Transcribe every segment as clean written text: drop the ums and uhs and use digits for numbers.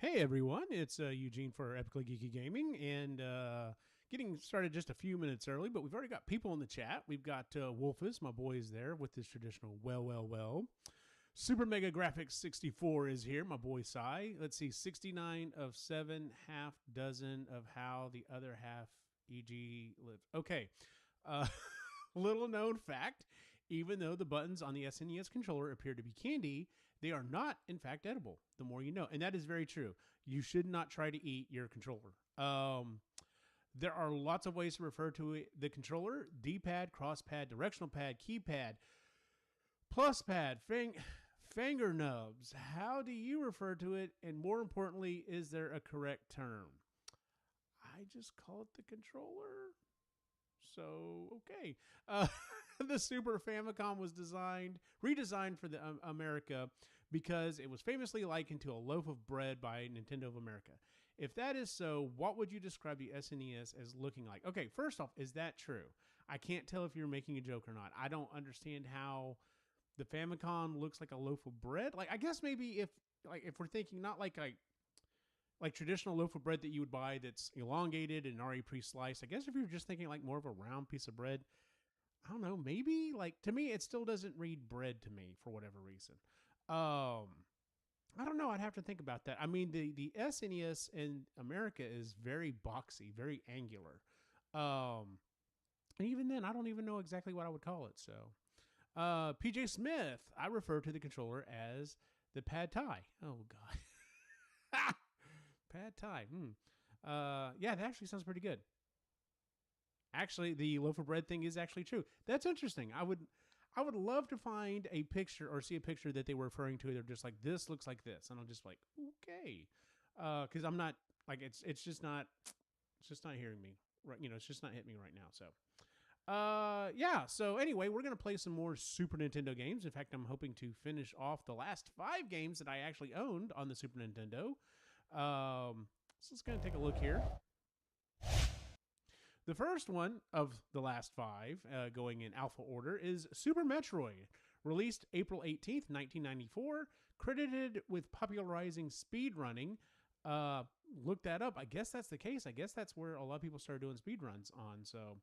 Hey everyone, it's Eugene for Epically Geeky Gaming, and getting started just a few minutes early, but we've already got people in the chat. We've got Wolfus, my boy, is there with his traditional well. Super Mega Graphics 64 is here, my boy Sai. Let's see, 69 of 7, half dozen of how the other half EG lived. Okay, little known fact, even though the buttons on the SNES controller appear to be candy, they are not, in fact, edible. The more you know. And that is very true. You should not try to eat your controller. There are lots of ways to refer to it. The controller: D-pad, cross-pad, directional pad, keypad, plus pad, finger nubs. How do you refer to it? And more importantly, is there a correct term? I just call it the controller. So, okay. The Super Famicom was redesigned for the America because it was famously likened to a loaf of bread by Nintendo of America. If that is so, what would you describe the SNES as looking like? Okay, first off, is that true? I can't tell if you're making a joke or not. I don't understand how the Famicom looks like a loaf of bread. Like, I guess maybe if we're thinking not like traditional loaf of bread that you would buy that's elongated and already pre-sliced. I guess if you're just thinking like more of a round piece of bread, I don't know, maybe like to me it still doesn't read bread to me for whatever reason. I don't know. I'd have to think about that. I mean, the SNES in America is very boxy, very angular. And even then, I don't even know exactly what I would call it. So, PJ Smith, I refer to the controller as the pad thai. Oh God. Pad thai. Yeah, that actually sounds pretty good. Actually, the loaf of bread thing is actually true. That's interesting. I would love to find a picture or see a picture that they were referring to. They're just like, this looks like this, and I'm just like, okay, because I'm not like it's just not hearing me right. You know, it's just not hitting me right now. So. Yeah. So anyway, we're gonna play some more Super Nintendo games. In fact, I'm hoping to finish off the last 5 games that I actually owned on the Super Nintendo. So let's go take a look here. The first one of the last 5, going in alpha order, is Super Metroid, released April 18th, 1994, credited with popularizing speedrunning. Look that up. I guess that's the case. I guess that's where a lot of people started doing speedruns on. So,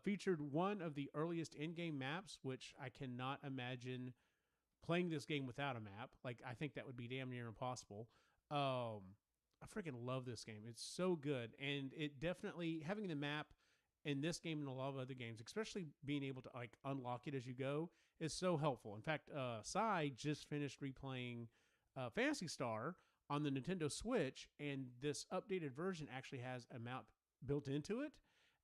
featured one of the earliest in-game maps, which I cannot imagine playing this game without a map. Like, I think that would be damn near impossible. I freaking love this game. It's so good. And it definitely, having the map in this game and a lot of other games, especially being able to like unlock it as you go, is so helpful. In fact, Sai just finished replaying Phantasy Star on the Nintendo Switch, and this updated version actually has a map built into it.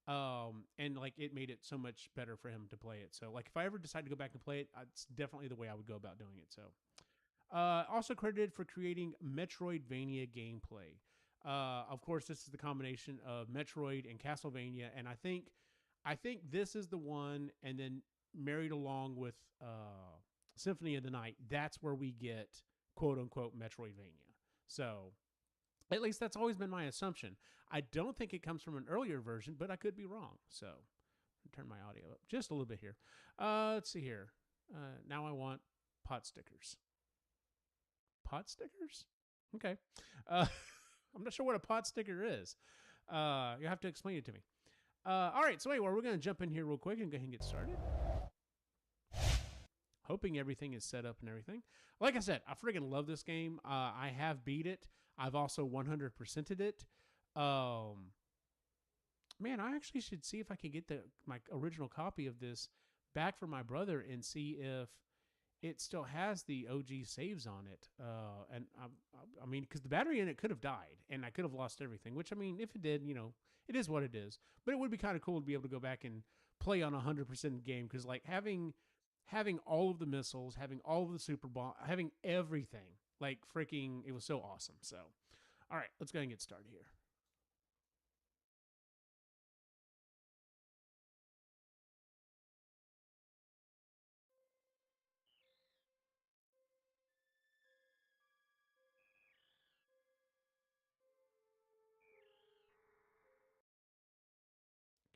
And like it made it so much better for him to play it. So like if I ever decide to go back and play it, it's definitely the way I would go about doing it. So also credited for creating Metroidvania gameplay. Of course, this is the combination of Metroid and Castlevania, and I think this is the one, and then married along with Symphony of the Night, that's where we get quote unquote Metroidvania. So at least that's always been my assumption. I don't think it comes from an earlier version, but I could be wrong. So turn my audio up just a little bit here. Let's see here. Now I want pot stickers. Pot stickers? Okay. I'm not sure what a pot sticker is. You'll have to explain it to me. All right. So anyway, we're going to jump in here real quick and go ahead and get started. Hoping everything is set up and everything. Like I said, I freaking love this game. I have beat it. I've also 100%ed it. Man, I actually should see if I can get my original copy of this back for my brother and see if it still has the OG saves on it. And I mean, because the battery in it could have died and I could have lost everything, which I mean, if it did, you know, it is what it is. But it would be kind of cool to be able to go back and play on 100% game, because like having all of the missiles, having all of the super bomb, having everything, like freaking, it was so awesome. So, all right, let's go ahead and get started here.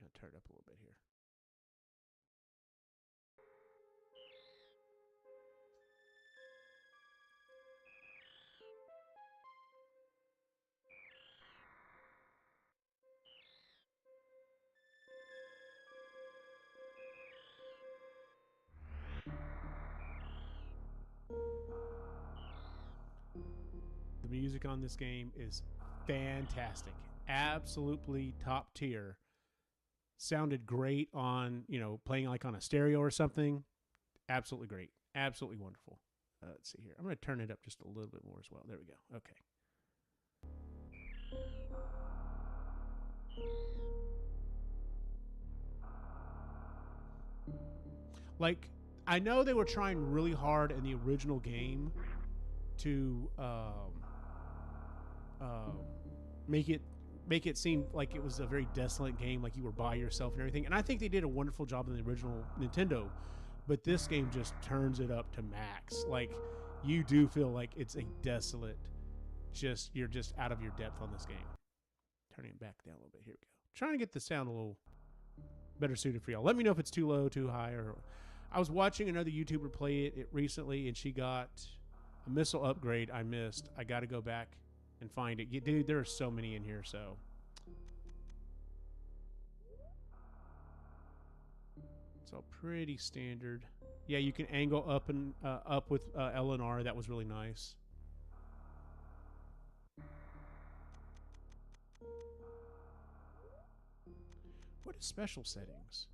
Gonna turn it up a little bit here. music on this game is fantastic. Absolutely top tier. Sounded great on, you know, playing like on a stereo or something. Absolutely great. Absolutely wonderful. Let's see here. I'm going to turn it up just a little bit more as well. There we go. Okay. Like, I know they were trying really hard in the original game to make it seem like it was a very desolate game, like you were by yourself and everything. And I think they did a wonderful job in the original Nintendo, but this game just turns it up to max. Like, you do feel like it's a desolate, you're just out of your depth on this game. Turning it back down a little bit. Here we go. Trying to get the sound a little better suited for y'all. Let me know if it's too low, too high, or... I was watching another YouTuber play it recently, and she got a missile upgrade I missed. I got to go back and find it. Dude, there are so many in here, so... It's all pretty standard. Yeah, you can angle up and up with L and R. That was really nice. What is special settings?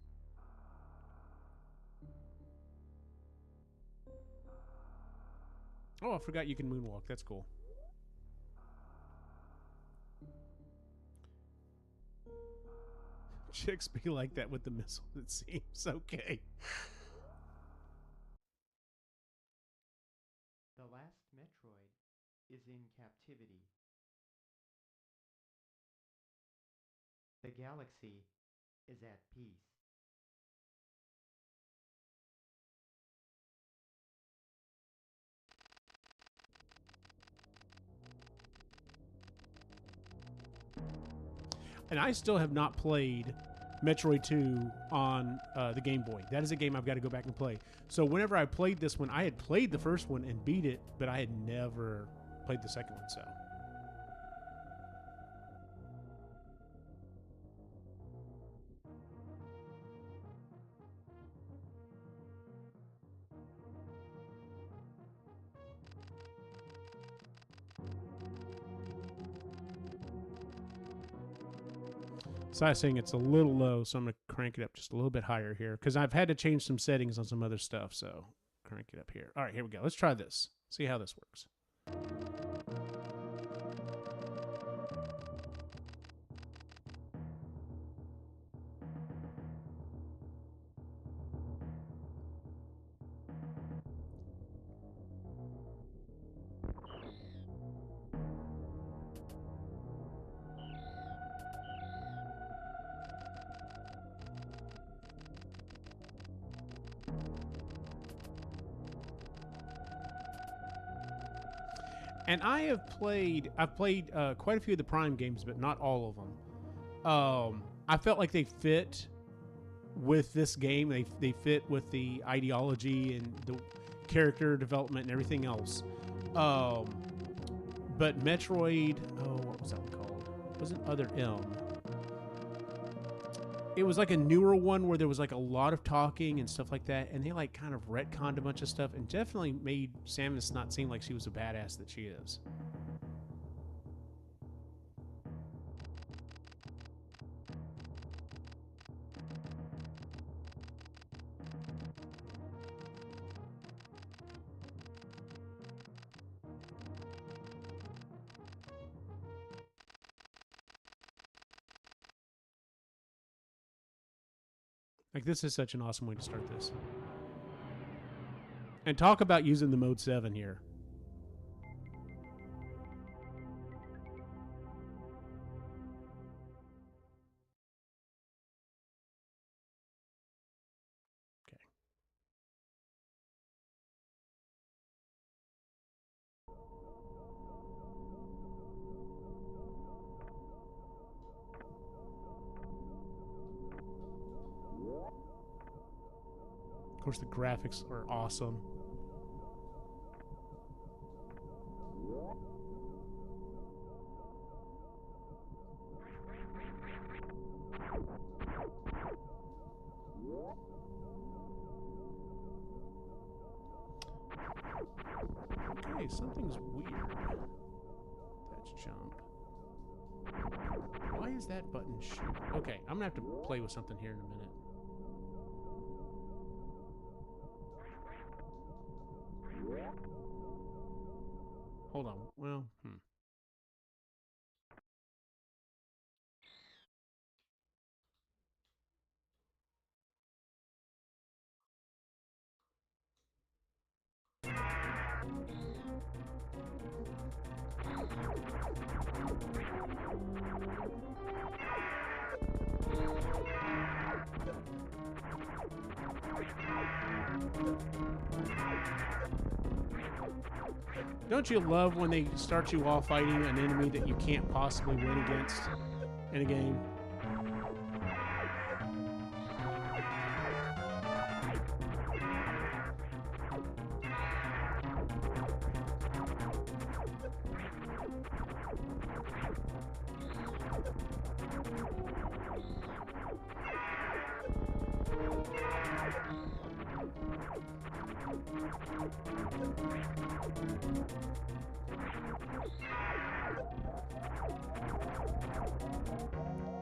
Oh, I forgot you can moonwalk. That's cool. Chicks be like that with the missile, it seems. Okay. The last Metroid is in captivity. The galaxy is at peace. And I still have not played Metroid 2 on the Game Boy. That is a game I've got to go back and play. So whenever I played this one, I had played the first one and beat it, but I had never played the second one, so... So I was saying it's a little low, so I'm going to crank it up just a little bit higher here because I've had to change some settings on some other stuff, so crank it up here. All right, here we go. Let's try this. See how this works. And I've played quite a few of the Prime games, but not all of them. I felt like they fit with this game. They fit with the ideology and the character development and everything else. But Metroid, what was that one called? It wasn't Other M. It was like a newer one where there was like a lot of talking and stuff like that, and they like kind of retconned a bunch of stuff and definitely made Samus not seem like she was a badass that she is. Like, this is such an awesome way to start this. And talk about using the Mode 7 here. Okay. Of course, the graphics are awesome. Okay, something's weird. Why is that button shoot? Okay, I'm gonna have to play with something here in a minute. Hold on. Well, Don't you love when they start you off fighting an enemy that you can't possibly win against in a game?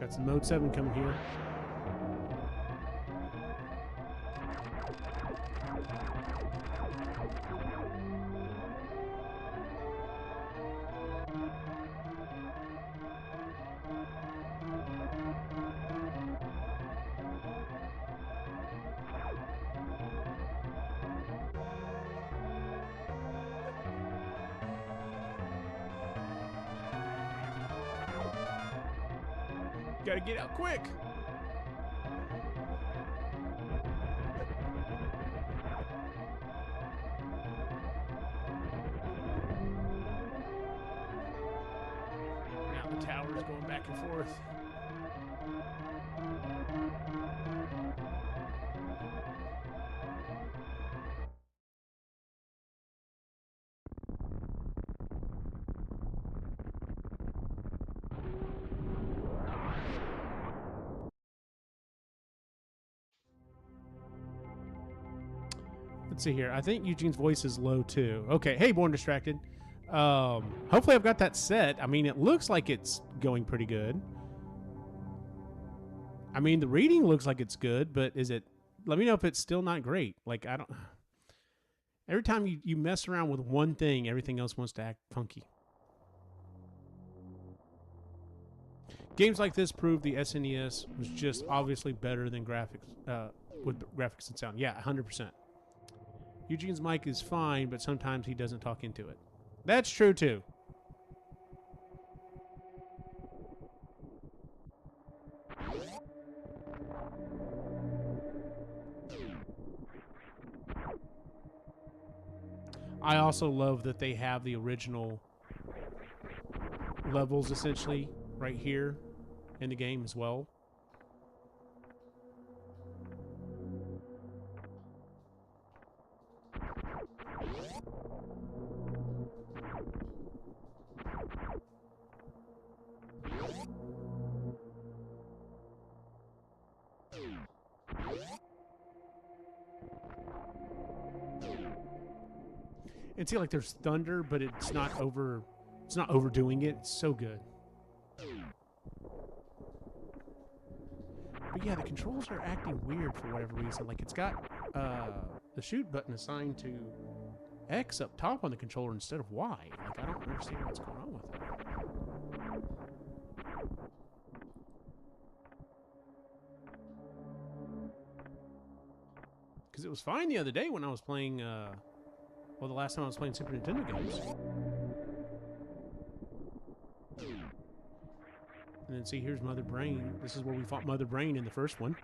Got some Mode 7 coming here. Gotta get out quick. Now the tower is going back and forth. Let's see here. I think Eugene's voice is low too. Okay. Hey, Born Distracted. Hopefully I've got that set. I mean, it looks like it's going pretty good. I mean, the reading looks like it's good, but is it... Let me know if it's still not great. Like, I don't... Every time you mess around with one thing, everything else wants to act funky. Games like this prove the SNES was just obviously better than graphics, with graphics and sound. Yeah, 100%. Eugene's mic is fine, but sometimes he doesn't talk into it. That's true, too. I also love that they have the original levels, essentially, right here in the game as well. And see, like, there's thunder, but it's not overdoing it. It's so good. But yeah, the controls are acting weird for whatever reason. Like, it's got the shoot button assigned to X up top on the controller instead of Y. Like, I don't understand what's going on with it. Because it was fine the other day when I was playing, well, the last time I was playing Super Nintendo games. And then see, here's Mother Brain. This is where we fought Mother Brain in the first one.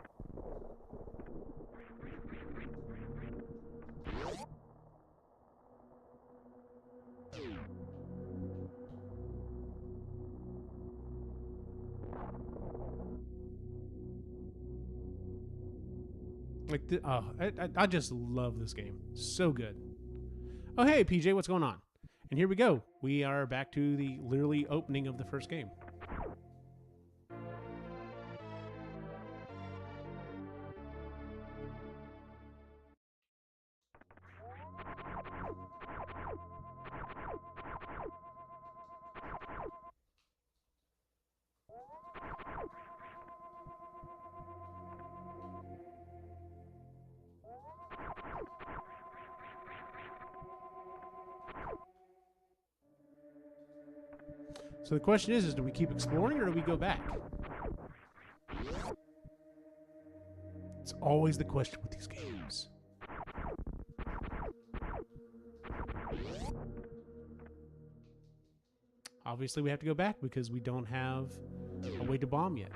Like, I just love this game. So good. Oh, hey, PJ, what's going on? And here we go. We are back to the literally opening of the first game. So the question is do we keep exploring or do we go back? It's always the question with these games. Obviously, we have to go back because we don't have a way to bomb yet.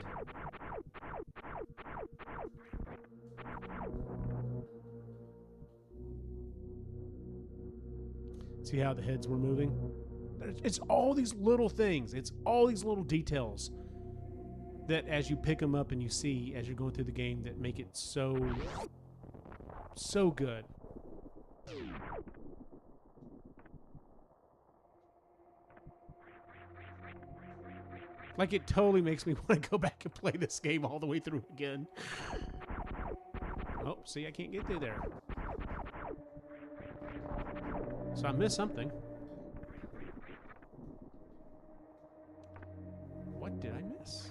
See how the heads were moving? It's all these little things. It's all these little details that as you pick them up and you see as you're going through the game that make it so good. Like, it totally makes me want to go back and play this game all the way through again. Oh, see, I can't get through there. So I missed something. What did I miss?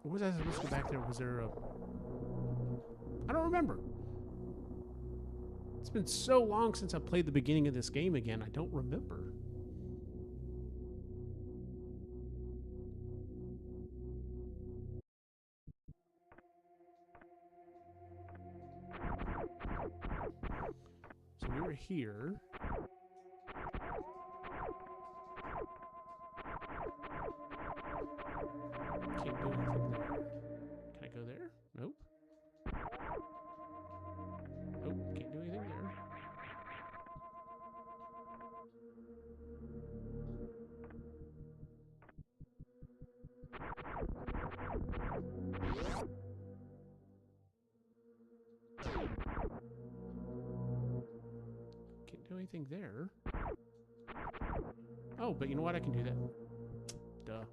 Or was I supposed to go back there? Was there a... I don't remember. It's been so long since I played the beginning of this game again, I don't remember. So we were here. Can't do anything there. Can I go there? Nope. Nope, can't do anything there. Can't do anything there. Oh, but you know what? I can do that. Duh.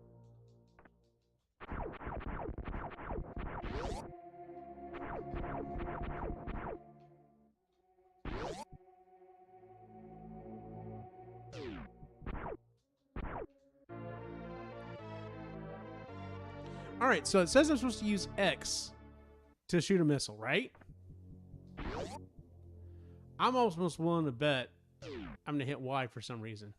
All right, so it says I'm supposed to use X to shoot a missile, right? I'm almost willing to bet I'm going to hit Y for some reason.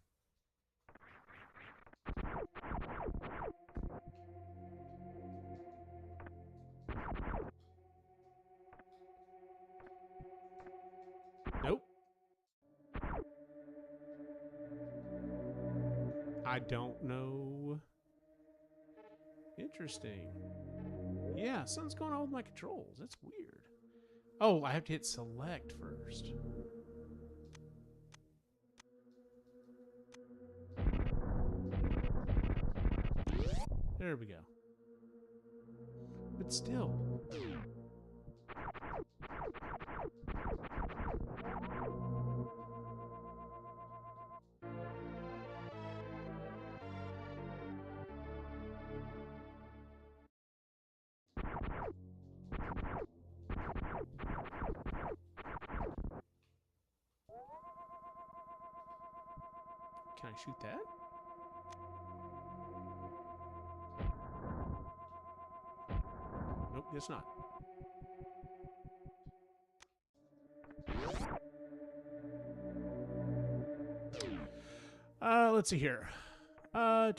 Nope. I don't know. Interesting. Yeah, something's going on with my controls. That's weird. Oh, I have to hit select first. There we go. But still. Can I shoot that? Nope, guess not. Let's see here. Hi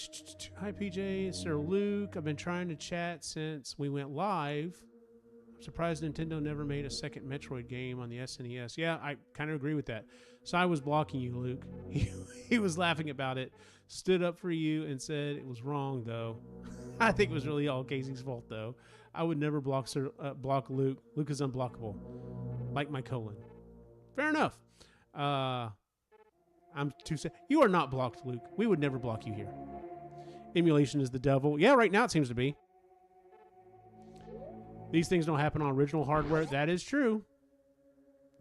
PJ, Sir Luke. I've been trying to chat since we went live. I'm surprised Nintendo never made a second Metroid game on the SNES. Yeah, I kind of agree with that. So I was blocking you, Luke. He was laughing about it, stood up for you, and said it was wrong, though. I think it was really all Casey's fault, though. I would never block Luke. Luke is unblockable, like my colon. Fair enough. I'm too sad. You are not blocked, Luke. We would never block you here. Emulation is the devil. Yeah, right now it seems to be. These things don't happen on original hardware. That is true.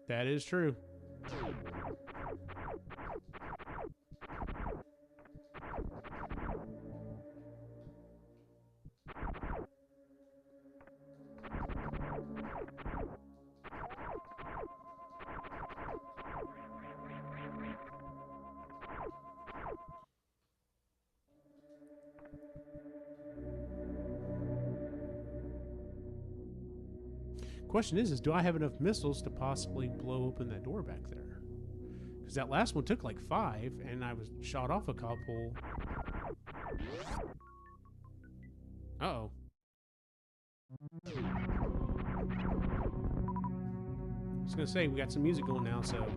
That is true. Question is do I have enough missiles to possibly blow open that door back there? Because that last one took like 5, and I was shot off a couple. Uh-oh. I was going to say, we got some music going now, so...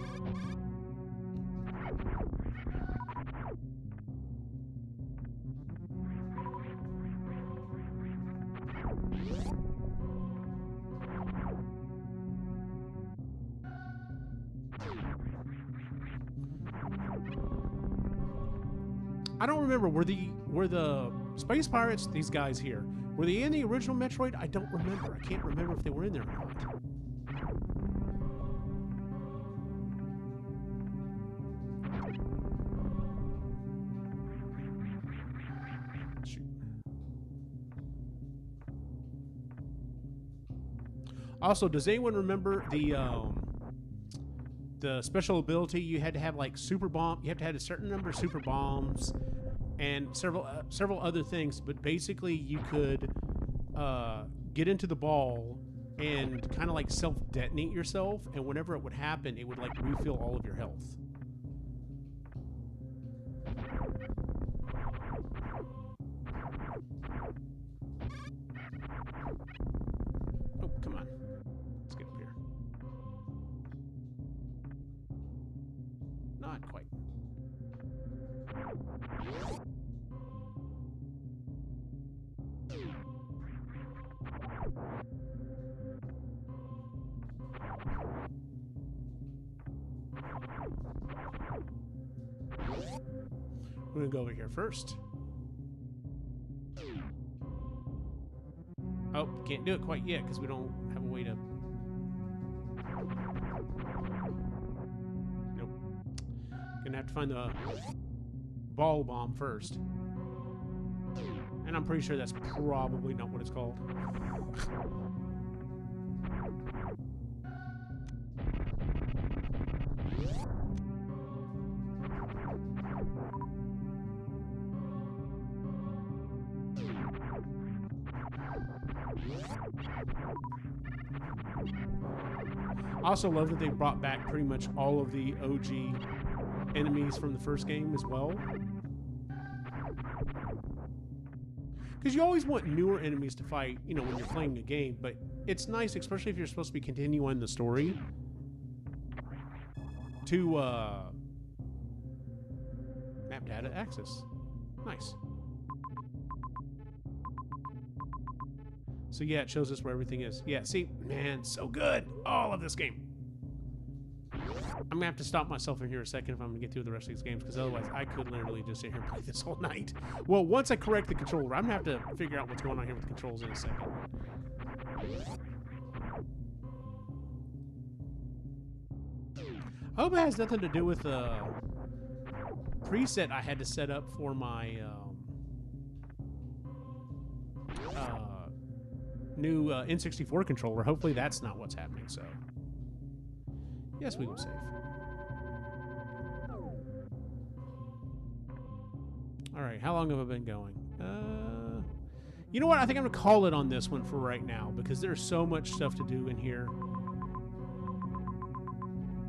I don't remember, were the Space Pirates, these guys here, were they in the original Metroid? I don't remember. I can't remember if they were in there or not. Shoot. Also, does anyone remember the special ability? You had to have like super bomb. You have to have a certain number of super bombs and several other things. But basically, you could get into the ball and kind of like self-detonate yourself. And whenever it would happen, it would like refill all of your health. Oh, come on. Let's get up here. Not quite. We're going to go over here first. Oh, can't do it quite yet because we don't have a way to... Nope. Gonna have to find the ball bomb first. And I'm pretty sure that's probably not what it's called. I also love that they brought back pretty much all of the OG enemies from the first game as well. Because you always want newer enemies to fight, you know, when you're playing a game, but it's nice, especially if you're supposed to be continuing the story, to map data access. Nice. So yeah, it shows us where everything is. Yeah, see, man, so good. All of this game. I'm gonna have to stop myself in here a second if I'm gonna get through the rest of these games, because otherwise I could literally just sit here and play this all night. Well, once I correct the controller, I'm gonna have to figure out what's going on here with the controls in a second. I hope it has nothing to do with the preset I had to set up for my new N64 controller. Hopefully that's not what's happening, so... Yes, we will save. Alright, how long have I been going? You know what? I think I'm going to call it on this one for right now, because there's so much stuff to do in here.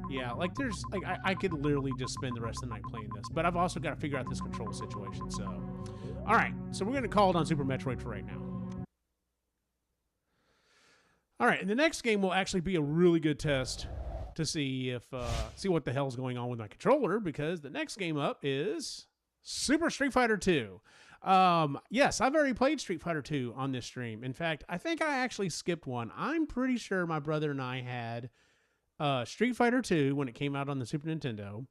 Yeah, like there's... like I could literally just spend the rest of the night playing this, but I've also got to figure out this control situation, so... Alright, so we're going to call it on Super Metroid for right now. Alright, and the next game will actually be a really good test to see if see what the hell's going on with my controller, because the next game up is Super Street Fighter 2. Yes, I've already played Street Fighter 2 on this stream. In fact, I think I actually skipped one. I'm pretty sure my brother and I had Street Fighter 2 when it came out on the Super Nintendo,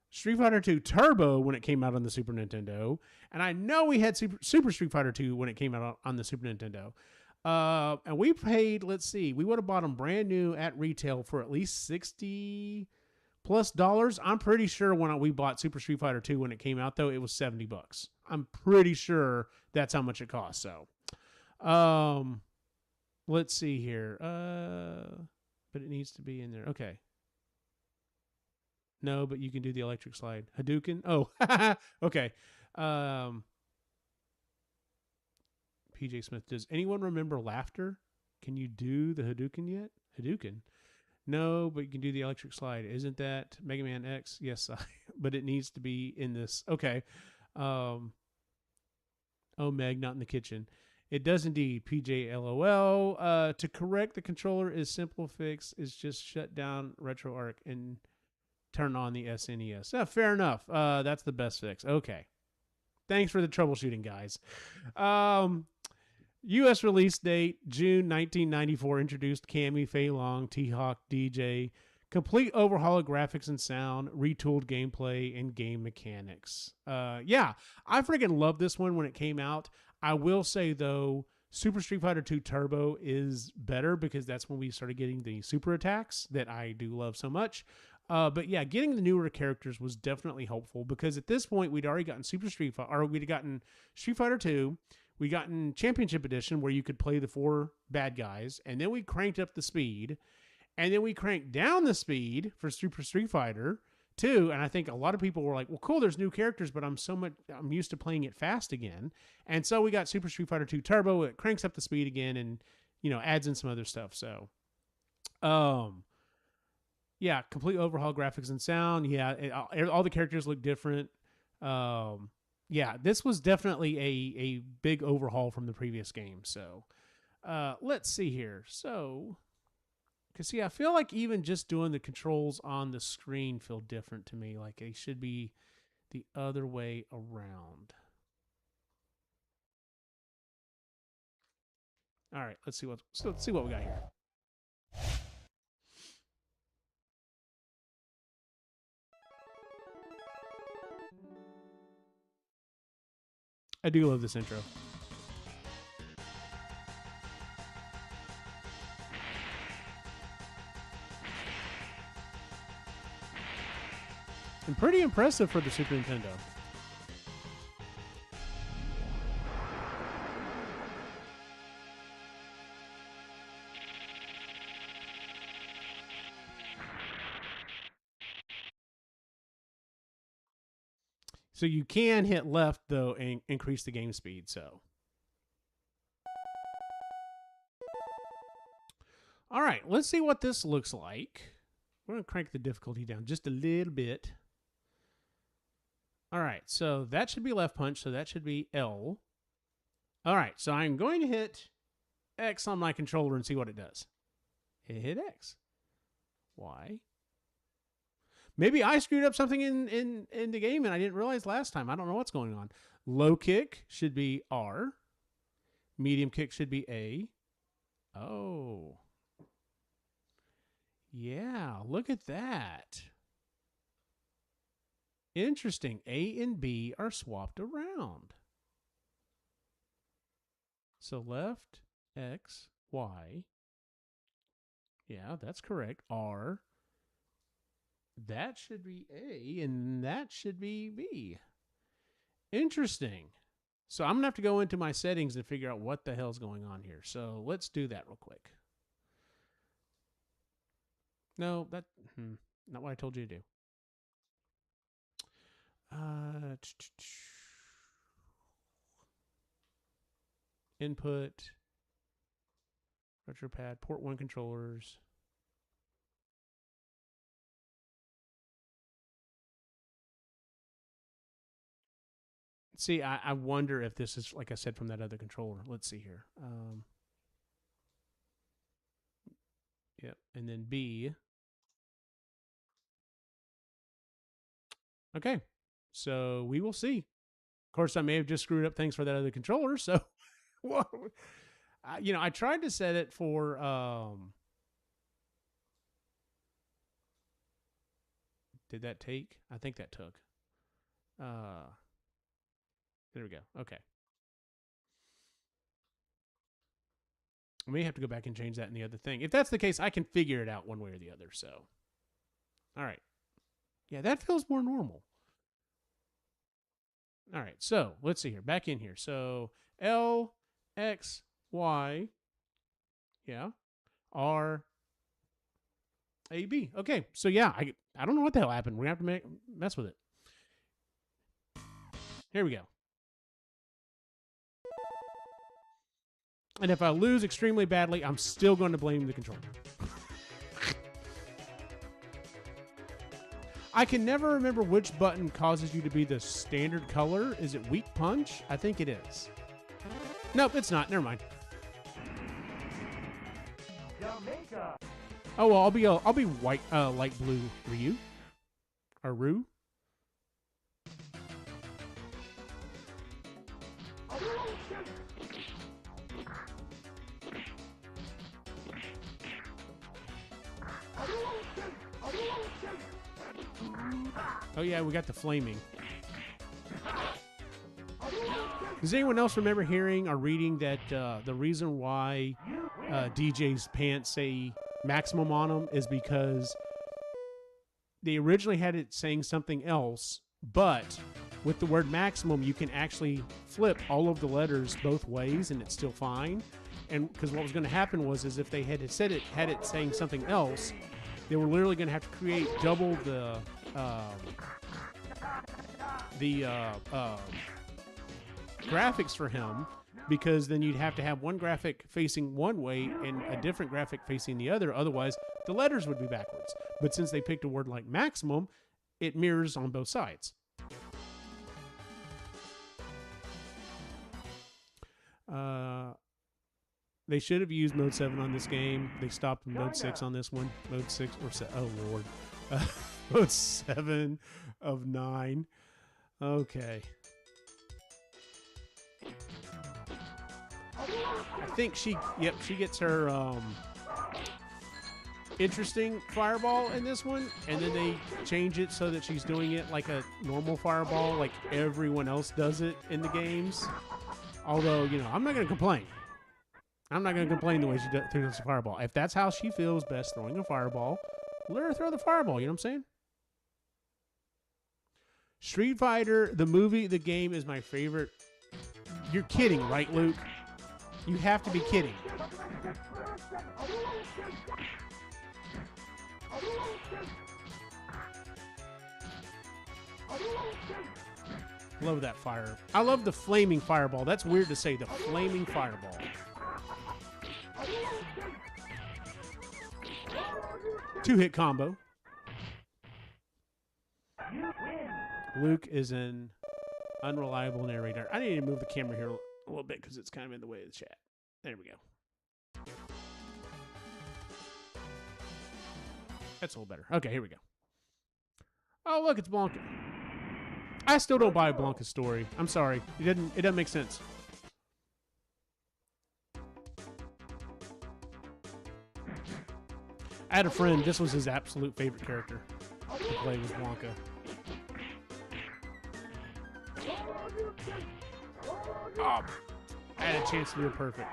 Street Fighter 2 Turbo when it came out on the Super Nintendo, and I know we had Super Street Fighter 2 when it came out on the Super Nintendo. And we paid, let's see, we would have bought them brand new at retail for at least $60+ I'm pretty sure when we bought Super Street Fighter 2 when it came out, though, it was $70. I'm pretty sure that's how much it cost. So, let's see here. But it needs to be in there. Okay. No, but you can do the electric slide. Hadouken. Oh, okay. PJ Smith, does anyone remember Laughter Can you do the Hadouken yet? Hadouken? No, but you can do the electric slide. Isn't that Mega Man X? Yes, but it needs to be in this. Okay. Oh, Meg, not in the kitchen. It does indeed. PJ LOL. To correct the controller is simple fix is just shut down RetroArch and turn on the SNES. Fair enough. That's the best fix. Okay. Thanks for the troubleshooting, guys. U.S. release date, June 1994, introduced Cammy, Fei Long, T-Hawk, DJ, complete overhaul of graphics and sound, retooled gameplay, and game mechanics. Yeah, I freaking loved this one when it came out. I will say, though, Super Street Fighter 2 Turbo is better because that's when we started getting the super attacks that I do love so much. But yeah, getting the newer characters was definitely helpful because at this point we'd already gotten Super Street Fighter, or we'd gotten Street Fighter 2. We got in Championship Edition where you could play the 4 bad guys, and then we cranked up the speed, and then we cranked down the speed for Super Street Fighter 2. And I think a lot of people were like, well, cool, there's new characters, but I'm used to playing it fast again. And so we got Super Street Fighter 2 Turbo. It cranks up the speed again and, adds in some other stuff. So, yeah, complete overhaul graphics and sound. Yeah, all the characters look different. Yeah, this was definitely a big overhaul from the previous game. So, let's see here. So, because, see, I feel like even just doing the controls on the screen feel different to me. Like they should be the other way around. All right, let's see what we got here. I do love this intro. And pretty impressive for the Super Nintendo. So you can hit left, though, and increase the game speed, so. All right, let's see what this looks like. We're going to crank the difficulty down just a little bit. All right, so that should be left punch, so that should be L. All right, so I'm going to hit X on my controller and see what it does. Hit X. Y. Maybe I screwed up something in the game and I didn't realize last time. I don't know what's going on. Low kick should be R. Medium kick should be A. Oh. Yeah, look at that. Interesting. A and B are swapped around. So left, X, Y. Yeah, that's correct. R. That should be A, and that should be B. Interesting. So I'm going to have to go into my settings and figure out what the hell's going on here. So let's do that real quick. No, that not what I told you to do. Input, RetroPad, port 1 controllers. See, I wonder if this is, like I said, from that other controller. Let's see here. Yep, and then B. Okay, so we will see. Of course, I may have just screwed up things for that other controller, so... I tried to set it for... Did that take? I think that took. There we go. Okay. I may have to go back and change that in the other thing. If that's the case, I can figure it out one way or the other. So, all right. Yeah, that feels more normal. All right. So let's see here. Back in here. So L, X, Y. Yeah. R, A, B. Okay. So yeah, I don't know what the hell happened. We're going to have to mess with it. Here we go. And if I lose extremely badly, I'm still going to blame the controller. I can never remember which button causes you to be the standard color. Is it weak punch? I think it is. Nope, it's not. Never mind. Jamaica. Oh well, I'll be white, light blue. Ryu or Rue. Oh yeah, we got the flaming. Does anyone else remember hearing or reading that the reason why DJ's pants say maximum on them is because they originally had it saying something else, but with the word maximum, you can actually flip all of the letters both ways and it's still fine. And because what was going to happen was if they had said it, had it saying something else, they were literally going to have to create double the graphics for him, because then you'd have to have one graphic facing one way and a different graphic facing the other. Otherwise, the letters would be backwards. But since they picked a word like maximum, it mirrors on both sides. They should have used Mode 7 on this game. They stopped Mode 6 on this one. Mode 6 or oh Lord. Mode 7 of 9. Okay. I think she gets her interesting fireball in this one, and then they change it so that she's doing it like a normal fireball, like everyone else does it in the games. Although, you know, I'm not going to complain. I'm not going to complain the way she throws the fireball. If that's how she feels best throwing a fireball, let her throw the fireball, you know what I'm saying? Street Fighter, the movie, the game is my favorite. You're kidding, right, Luke? You have to be kidding. Love that fire. I love the flaming fireball. That's weird to say, the flaming fireball. Two-hit combo. Luke is an unreliable narrator. I need to move the camera here a little bit because it's kind of in the way of the chat. There we go. That's a little better. Okay, here we go. Oh, look, it's Blanca. I still don't buy Blanca's story. I'm sorry. It doesn't make sense. I had a friend, this was his absolute favorite character to play with Blanca. Oh, I had a chance to do it perfect.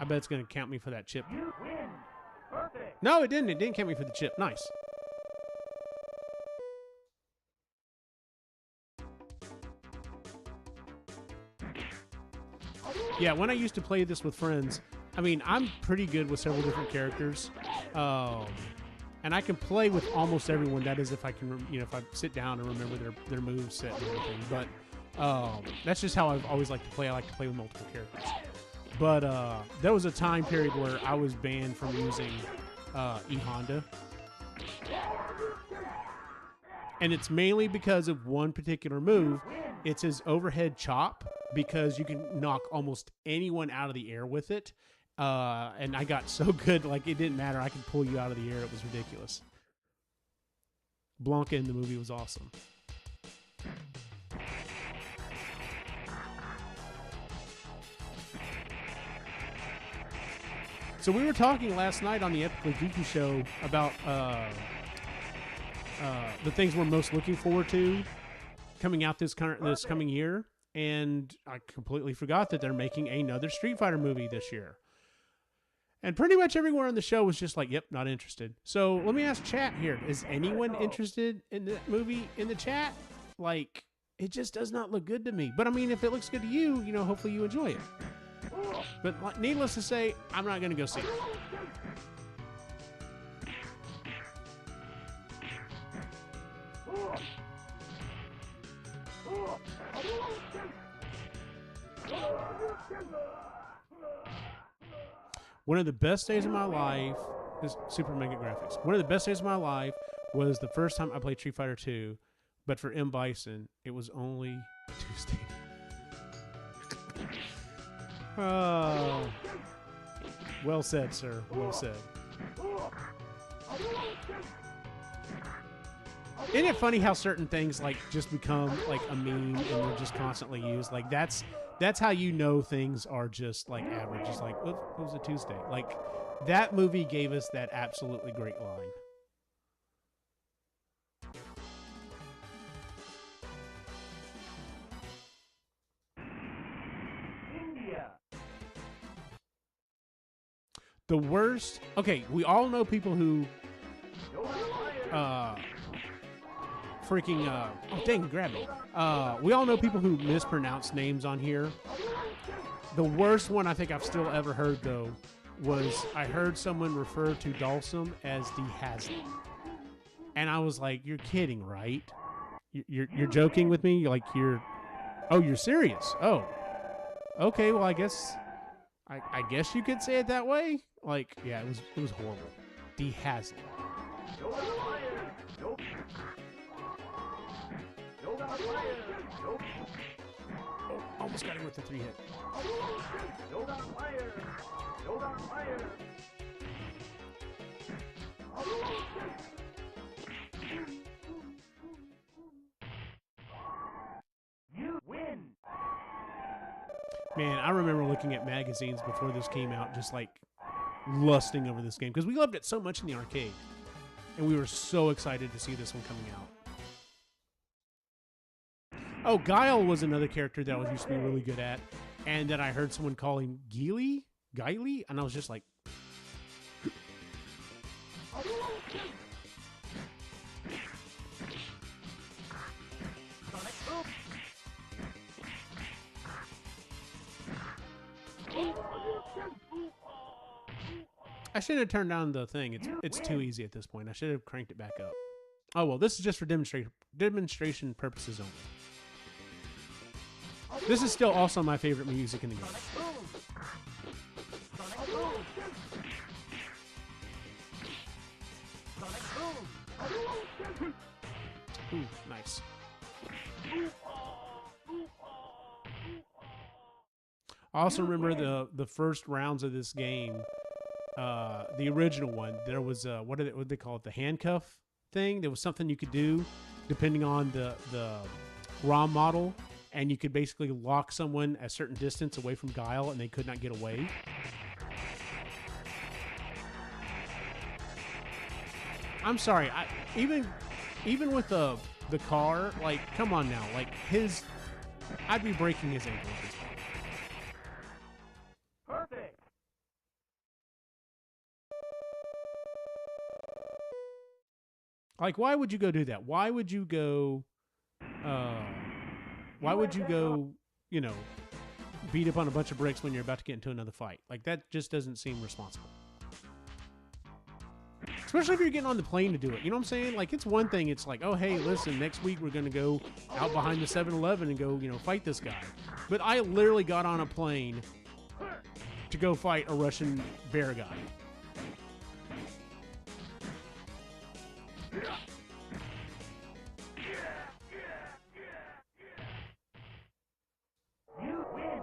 I bet it's going to count me for that chip. No, it didn't. It didn't count me for the chip. Nice. Yeah, when I used to play this with friends, I mean, I'm pretty good with several different characters. And I can play with almost everyone. That is, if I can, you know, if I sit down and remember their move set and everything. But that's just how I've always liked to play. I like to play with multiple characters. But there was a time period where I was banned from using E-Honda. And it's mainly because of one particular move. It's his overhead chop, because you can knock almost anyone out of the air with it. And I got so good, like, it didn't matter. I could pull you out of the air. It was ridiculous. Blanca in the movie was awesome. So we were talking last night on the Epically Geeky show about the things we're most looking forward to coming out this coming year. And I completely forgot that they're making another Street Fighter movie this year. And pretty much everywhere on the show was just like, yep, not interested. So let me ask chat here. Is anyone interested in that movie in the chat? Like, it just does not look good to me. But I mean, if it looks good to you, you know, hopefully you enjoy it. But needless to say, I'm not going to go see it. One of the best days of my life is Super Mega Graphics. One of the best days of my life was the first time I played Street Fighter 2, but for M. Bison, it was only Tuesday. Well said, sir. Well said. Isn't it funny how certain things like just become like a meme and they're just constantly used? Like that's how you know things are just like average. It's like, it was a Tuesday. Like that movie gave us that absolutely great line. India. The worst. Okay, we all know people who freaking oh dang, grab me. We all know people who mispronounce names on here. The worst one I think I've still ever heard though was I heard someone refer to Dalsum as the Haslam, and I was like, "You're kidding, right? You're joking with me? Like you're serious? Oh, okay. Well, I guess you could say it that way. Like, yeah, it was horrible. The Haslam. Oh, almost got him with the 3-hit. You win. Man, I remember looking at magazines before this came out, just like lusting over this game because we loved it so much in the arcade, and we were so excited to see this one coming out. Oh, Guile was another character that I used to be really good at, and then I heard someone call him Geely, and I was just like, I should have turned down the thing. It's too easy at this point. I should have cranked it back up. Oh well, this is just for demonstration purposes only. This is still also my favorite music in the game. Ooh, nice. I also remember the first rounds of this game, the original one. There was what did they call it? The handcuff thing. There was something you could do depending on the ROM model, and you could basically lock someone a certain distance away from Guile, and they could not get away. I'm sorry. Even with the car, like, come on now, like I'd be breaking his ankle at this point. Perfect. Like, why would you go do that? Why would you go, you know, beat up on a bunch of bricks when you're about to get into another fight? Like, that just doesn't seem responsible. Especially if you're getting on the plane to do it. You know what I'm saying? Like, it's one thing. It's like, oh, hey, listen, next week we're going to go out behind the 7-Eleven and go, you know, fight this guy. But I literally got on a plane to go fight a Russian bear guy. You win.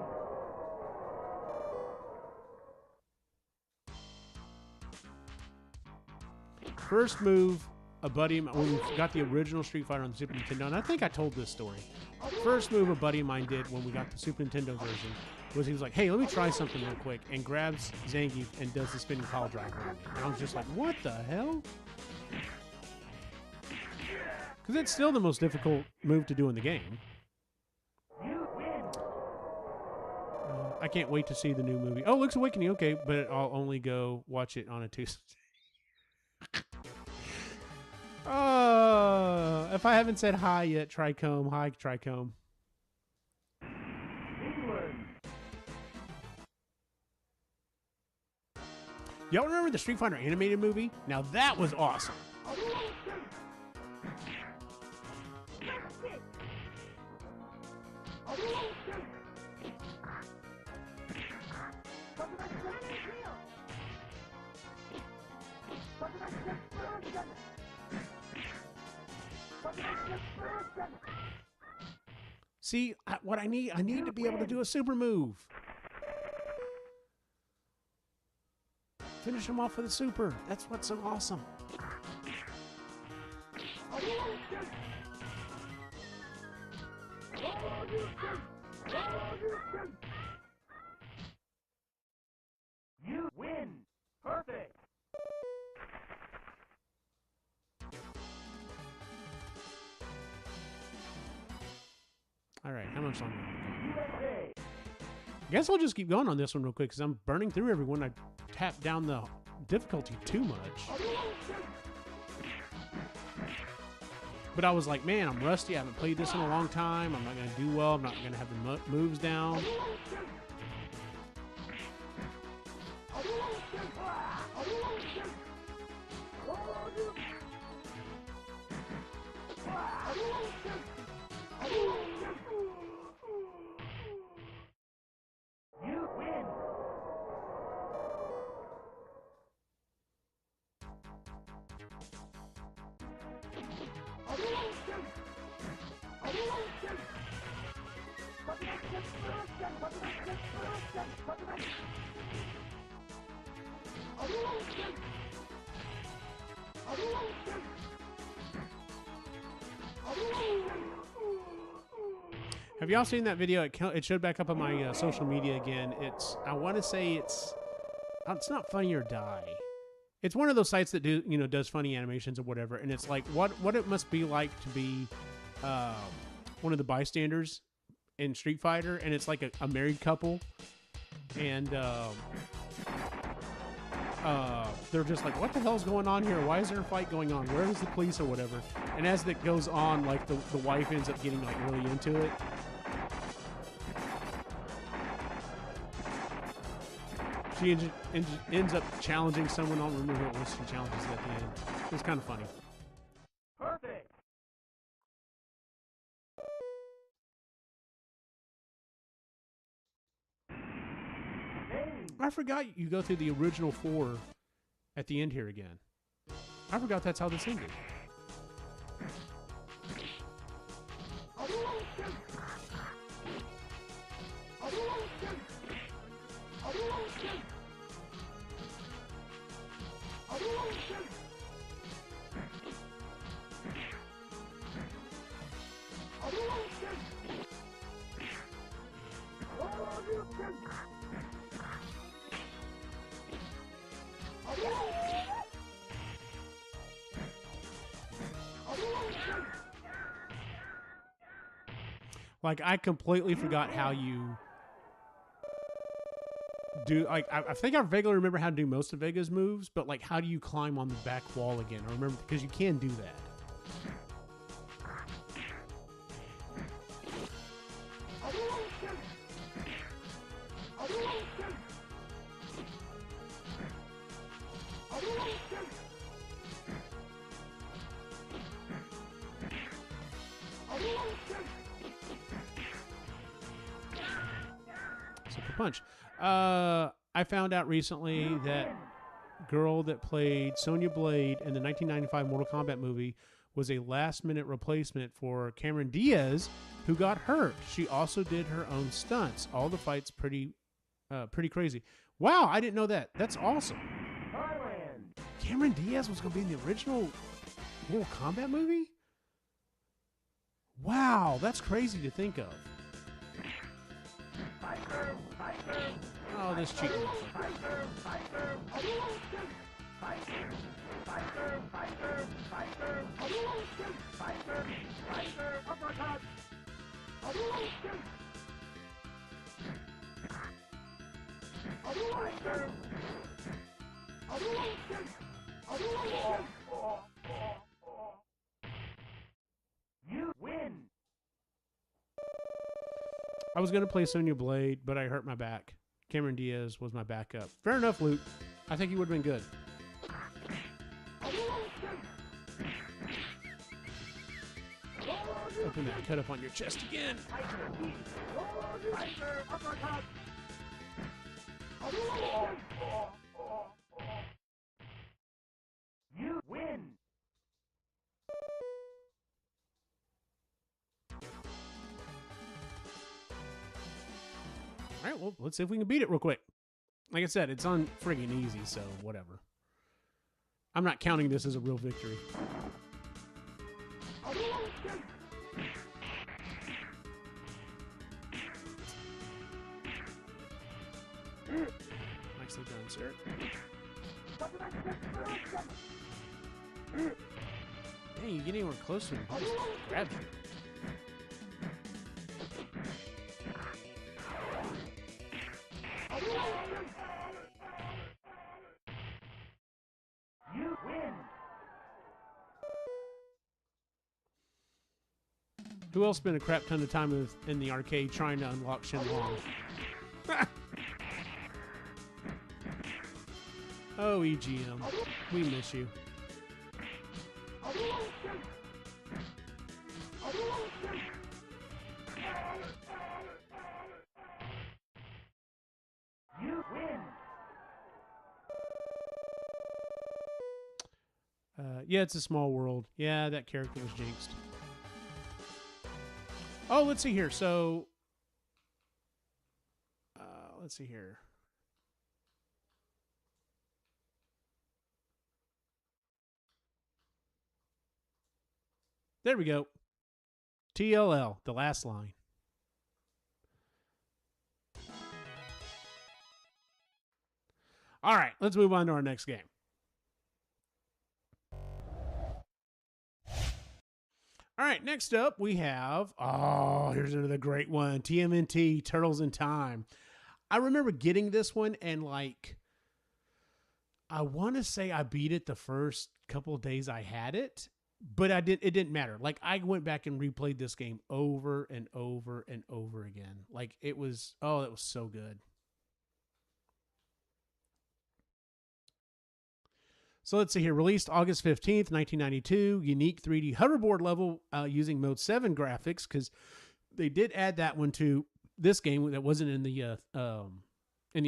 First move, a buddy of mine, when we got the original Street Fighter on the Super Nintendo, and I think I told this story. First move a buddy of mine did when we got the Super Nintendo version was he was like, hey, let me try something real quick, and grabs Zangief and does the spinning pile driver on me. And I was just like, what the hell? Because it's still the most difficult move to do in the game. You win. I can't wait to see the new movie. Oh, Link's Awakening, okay, but I'll only go watch it on a Tuesday. If I haven't said hi yet, Tricombe. Hi, Tricombe. England. Y'all remember the Street Fighter animated movie? Now that was awesome. See, what I need to be able to do a super move. Finish him off with a super. That's what's so awesome. You win. Perfect. All right, how much longer? I guess I'll just keep going on this one real quick because I'm burning through everyone. I tapped down the difficulty too much. But I was like, man, I'm rusty. I haven't played this in a long time. I'm not going to do well. I'm not going to have the moves down. You win. Have y'all seen that video? It showed back up on my social media again. I want to say it's not Funny or Die. It's one of those sites that does funny animations or whatever, and it's like what it must be like to be one of the bystanders in Street Fighter, and it's like a married couple, and they're just like, what the hell's going on here? Why is there a fight going on? Where is the police or whatever? And as it goes on, like the wife ends up getting like really into it. She ends up challenging someone. I don't remember who it was she challenges at the end. It was kind of funny. Perfect. I forgot you go through the original 4 at the end here again. I forgot that's how this ended. Like, I completely forgot how you do. Like, I think I vaguely remember how to do most of Vega's moves, but like, how do you climb on the back wall again? I remember because you can do that. Super punch. I found out recently that girl that played Sonya Blade in the 1995 Mortal Kombat movie was a last-minute replacement for Cameron Diaz, who got hurt. She also did her own stunts. All the fights pretty crazy. Wow, I didn't know that. That's awesome. Thailand. Cameron Diaz was going to be in the original Mortal Kombat movie? Wow, that's crazy to think of. Oh, this cheating. You win. I was going to play Sonya Blade, but I hurt my back. Cameron Diaz was my backup. Fair enough, Luke. I think he would have been good. Open that cut up on your chest again. All right, well, let's see if we can beat it real quick. Like I said, it's on friggin' easy, so whatever. I'm not counting this as a real victory. Nicely done, sir. Dang, you get anywhere closer and he just grabs you. You win. Who else spent a crap ton of time in the arcade trying to unlock Shenlong? Oh, EGM. We miss you. You win. Yeah, it's a small world. Yeah, that character was jinxed. Oh, let's see here. So, let's see here. There we go. TLL, the last line. All right, let's move on to our next game. All right, next up we have, here's another great one, TMNT, Turtles in Time. I remember getting this one and like, I want to say I beat it the first couple of days I had it, but it didn't matter. Like I went back and replayed this game over and over and over again. Like it was, it was so good. So let's see here. Released August 15th, 1992. Unique 3D hoverboard level using Mode 7 graphics because they did add that one to this game that wasn't in the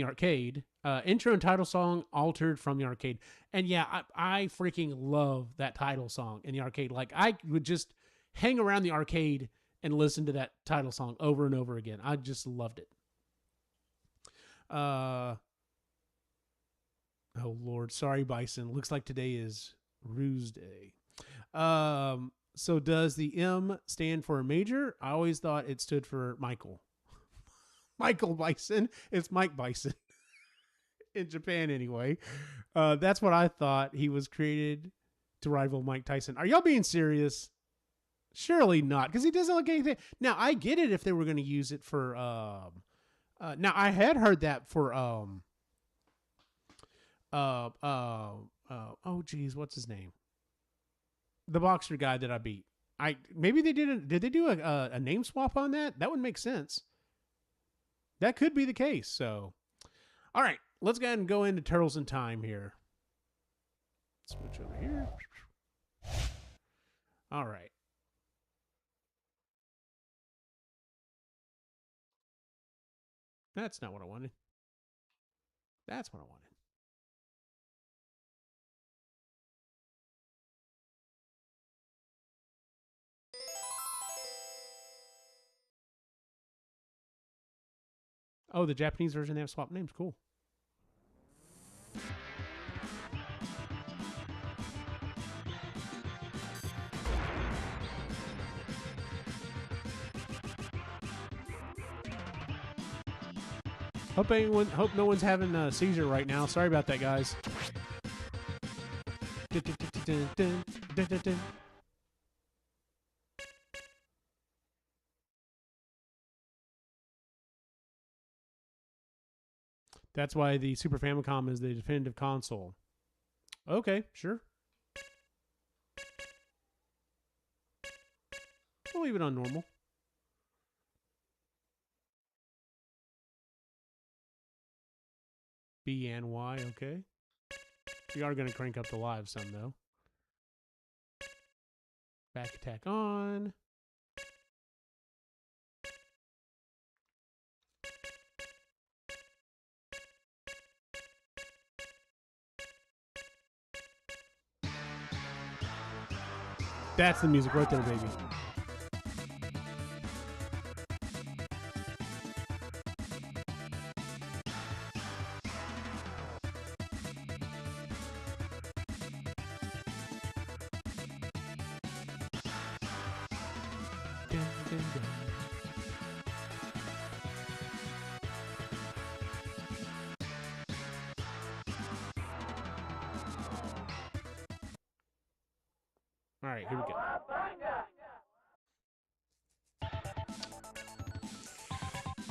arcade. Intro and title song altered from the arcade. And yeah, I freaking love that title song in the arcade. Like I would just hang around the arcade and listen to that title song over and over again. I just loved it. Oh, Lord. Sorry, Bison. Looks like today is Ruse Day. So does the M stand for a major? I always thought it stood for Michael. Michael Bison. It's Mike Bison. In Japan, anyway. That's what I thought. He was created to rival Mike Tyson. Are y'all being serious? Surely not, because he doesn't look anything. Now, I get it if they were going to use it for... now, I had heard that for... oh geez, what's his name? The boxer guy that I beat. Maybe they didn't. Did they do a name swap on that? That would make sense. That could be the case. So, all right, let's go ahead and go into Turtles in Time here. Switch over here. All right. That's not what I wanted. That's what I wanted. Oh, the Japanese version, they have swapped names. Cool. Hope no one's having a seizure right now. Sorry about that, guys. That's why the Super Famicom is the definitive console. Okay, sure. We'll leave it on normal. B and Y, okay. We are going to crank up the live some, though. Back attack on. That's the music right there, baby. All right, here we go.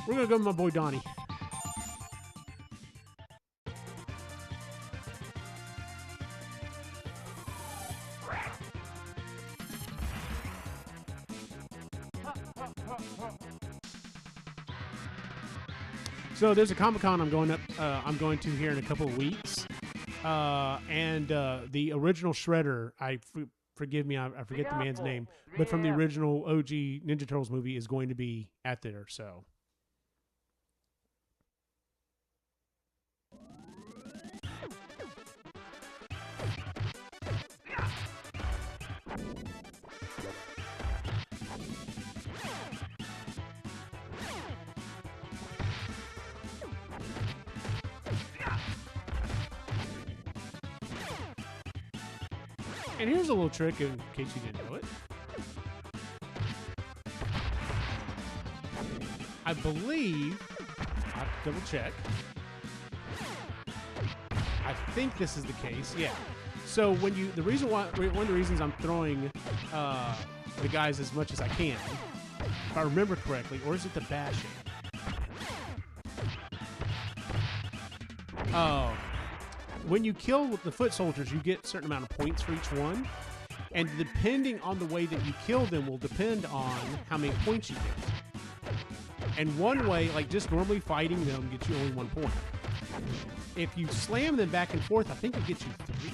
We're gonna go with my boy Donnie. So there's a Comic-Con I'm going to here in a couple of weeks, and the original Shredder, forgive me, I forget the man's name, but from the original OG Ninja Turtles movie is going to be at there. So. And here's a little trick in case you didn't know it. I believe, I have to double check. I think this is the case, yeah. So when you, one of the reasons I'm throwing the guys as much as I can, if I remember correctly, or is it the bashing? Oh. When you kill the foot soldiers, you get a certain amount of points for each one. And depending on the way that you kill them will depend on how many points you get. And one way, like just normally fighting them, gets you only 1 point. If you slam them back and forth, I think it gets you 3.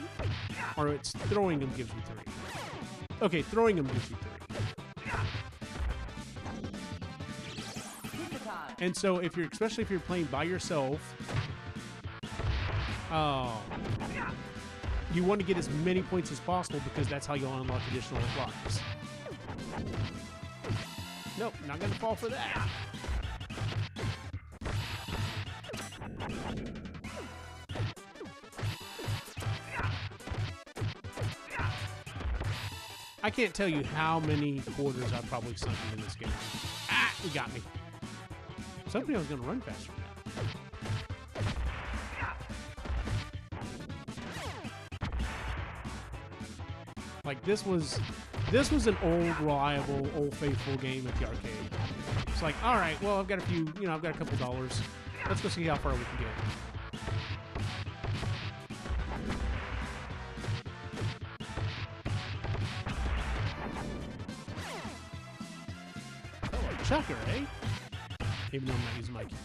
Or it's throwing them gives you 3. Okay, throwing them gives you 3. And so especially if you're playing by yourself, you want to get as many points as possible because that's how you'll unlock additional lives. Nope, not going to fall for that. I can't tell you how many quarters I've probably sunk in this game. Ah, you got me. Somebody was going to run faster than that. Like this was an old, reliable, old faithful game at the arcade. It's like, all right, well, I've got a couple dollars. Let's go see how far we can get. Oh, a chucker, eh? Even though I'm not using my key.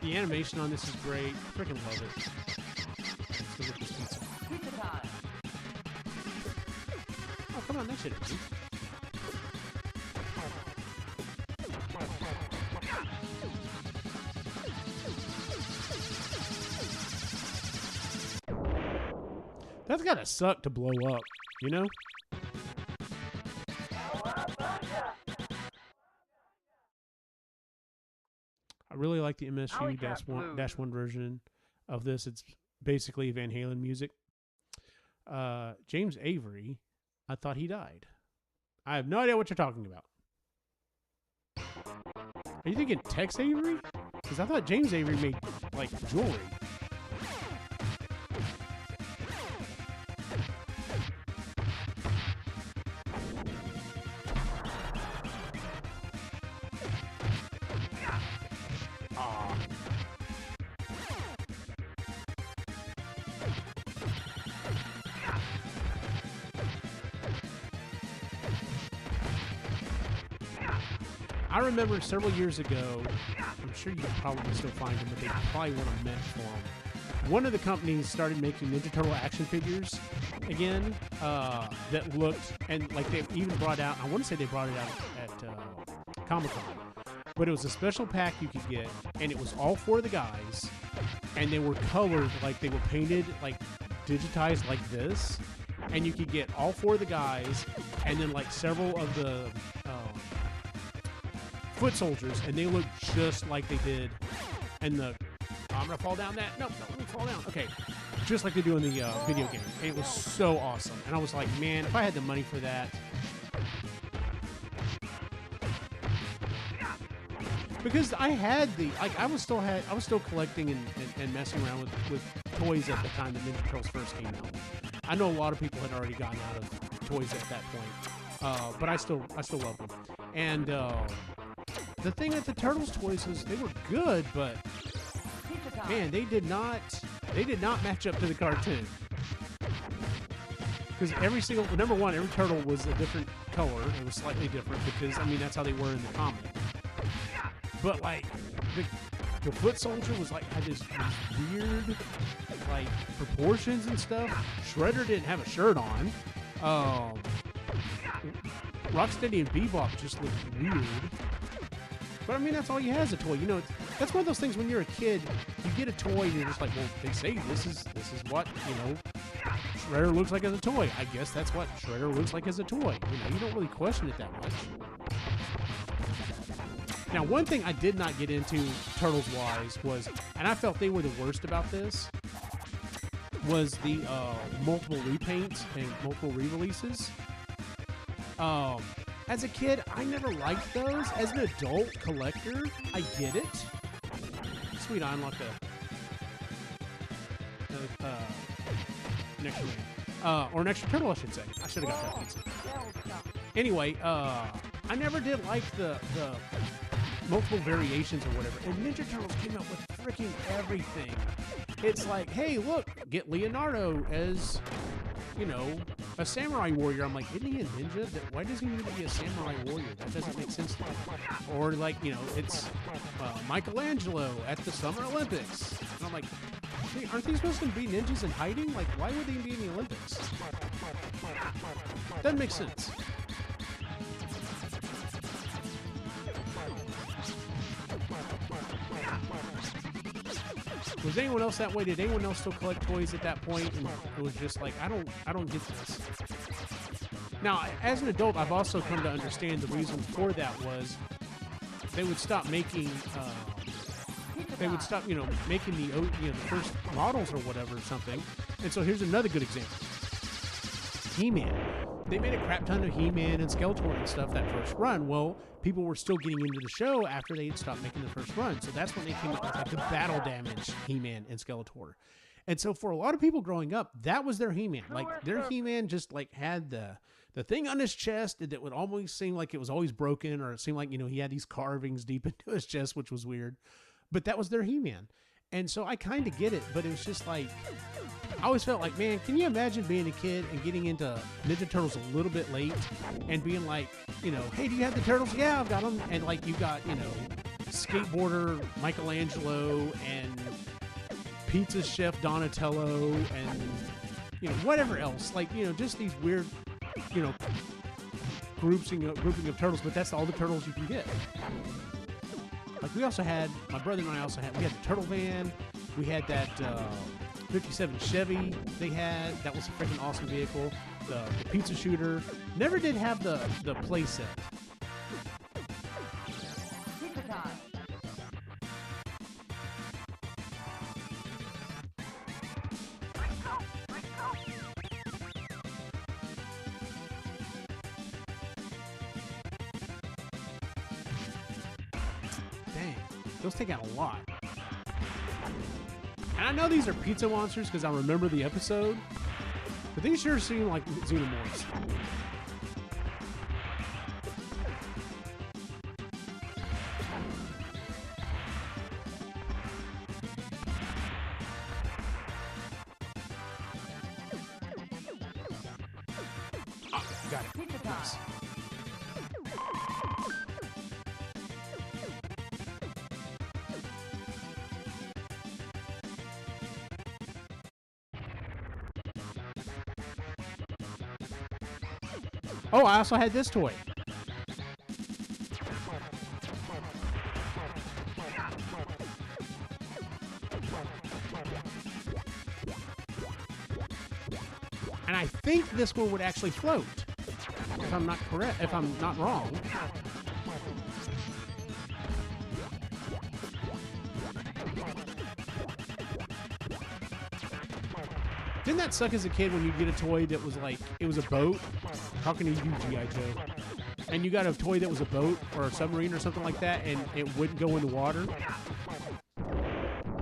The animation on this is great. Freaking love it. Let's go get this pizza. Oh, come on, that shit is. That's gotta suck to blow up, you know? I really like the MSU-1 version of this. It's basically Van Halen music. James Avery, I thought he died. I have no idea what you're talking about. Are you thinking Tex Avery? Because I thought James Avery made, like, jewelry. I remember several years ago, I'm sure you can probably still find them, but they probably want a mint for them. One of the companies started making Ninja Turtle action figures again that looked, and like they even brought out, I want to say they brought it out at Comic-Con, but it was a special pack you could get, and it was all four of the guys, and they were colored, like they were painted, like digitized like this, and you could get all four of the guys, and then like several of the foot soldiers, and they looked just like they did in the I'm gonna fall down that. No, let me fall down. Okay, just like they do in the video game. It was so awesome, and I was like, man, if I had the money for that. Because I had the, like, I was still collecting and messing around with toys at the time that Ninja Turtles first came out. I know a lot of people had already gotten out of toys at that point, but I still love them. And the thing at the Turtles toys is they were good, but man, they did not match up to the cartoon. Because every single, number one, every turtle was a different color. It was slightly different because, I mean, that's how they were in the comic. But like the foot soldier was like had this weird like proportions and stuff. Shredder didn't have a shirt on. Rocksteady and Bebop just looked weird. But I mean, that's all you have as a toy. You know, that's one of those things when you're a kid, you get a toy and you're just like, well, they say this is what, you know, Shredder looks like as a toy. I guess that's what Shredder looks like as a toy. You know, you don't really question it that much. Now, one thing I did not get into Turtles-wise was, and I felt they were the worst about this, was the multiple repaints and multiple re-releases. As a kid, I never liked those. As an adult collector, I get it. Sweet, I unlocked an extra man. Or an extra turtle, I should say. I should have got that pizza. Anyway, I never did like the multiple variations or whatever. And Ninja Turtles came out with freaking everything. It's like, hey, look, get Leonardo as, you know, a samurai warrior. I'm like, isn't he a ninja? Why does he need to be a samurai warrior? That doesn't make sense to me. Or like, you know, it's Michelangelo at the Summer Olympics. And I'm like, hey, aren't they supposed to be ninjas in hiding? Like, why would they be in the Olympics? Doesn't make sense. Was anyone else that way? Did anyone else still collect toys at that point? And it was just like, I don't get this. Now, as an adult, I've also come to understand the reason for that was they would stop making, making the first models or whatever or something. And so here's another good example. He-Man. They made a crap ton of He-Man and Skeletor and stuff that first run. Well, people were still getting into the show after they had stopped making the first run. So that's when they came up with like the battle damage He-Man and Skeletor. And so for a lot of people growing up, that was their He-Man. Like their He-Man just like had the thing on his chest that would almost seem like it was always broken, or it seemed like, you know, he had these carvings deep into his chest, which was weird. But that was their He-Man. And so I kind of get it, but it was just like, I always felt like, man, can you imagine being a kid and getting into Ninja Turtles a little bit late and being like, you know, hey, do you have the Turtles? Yeah, I've got them. And like you got, you know, skateboarder Michelangelo and pizza chef Donatello and, you know, whatever else. Like, you know, just these weird, you know, grouping of turtles, but that's all the turtles you can get. Like we also had, my brother and I also had, we had the Turtle Van. We had that 57 Chevy they had. That was a freaking awesome vehicle. The pizza shooter. Never did have the play set. Dang, those take out a lot. And I know these are pizza monsters because I remember the episode, but these sure seem like xenomorphs. Oh, got it. Nice. Oh, I also had this toy. And I think this one would actually float. If I'm not correct, if I'm not wrong. Didn't that suck as a kid when you get a toy that was like, it was a boat? How can you use G.I. Joe? And you got a toy that was a boat or a submarine or something like that, and it wouldn't go in the water?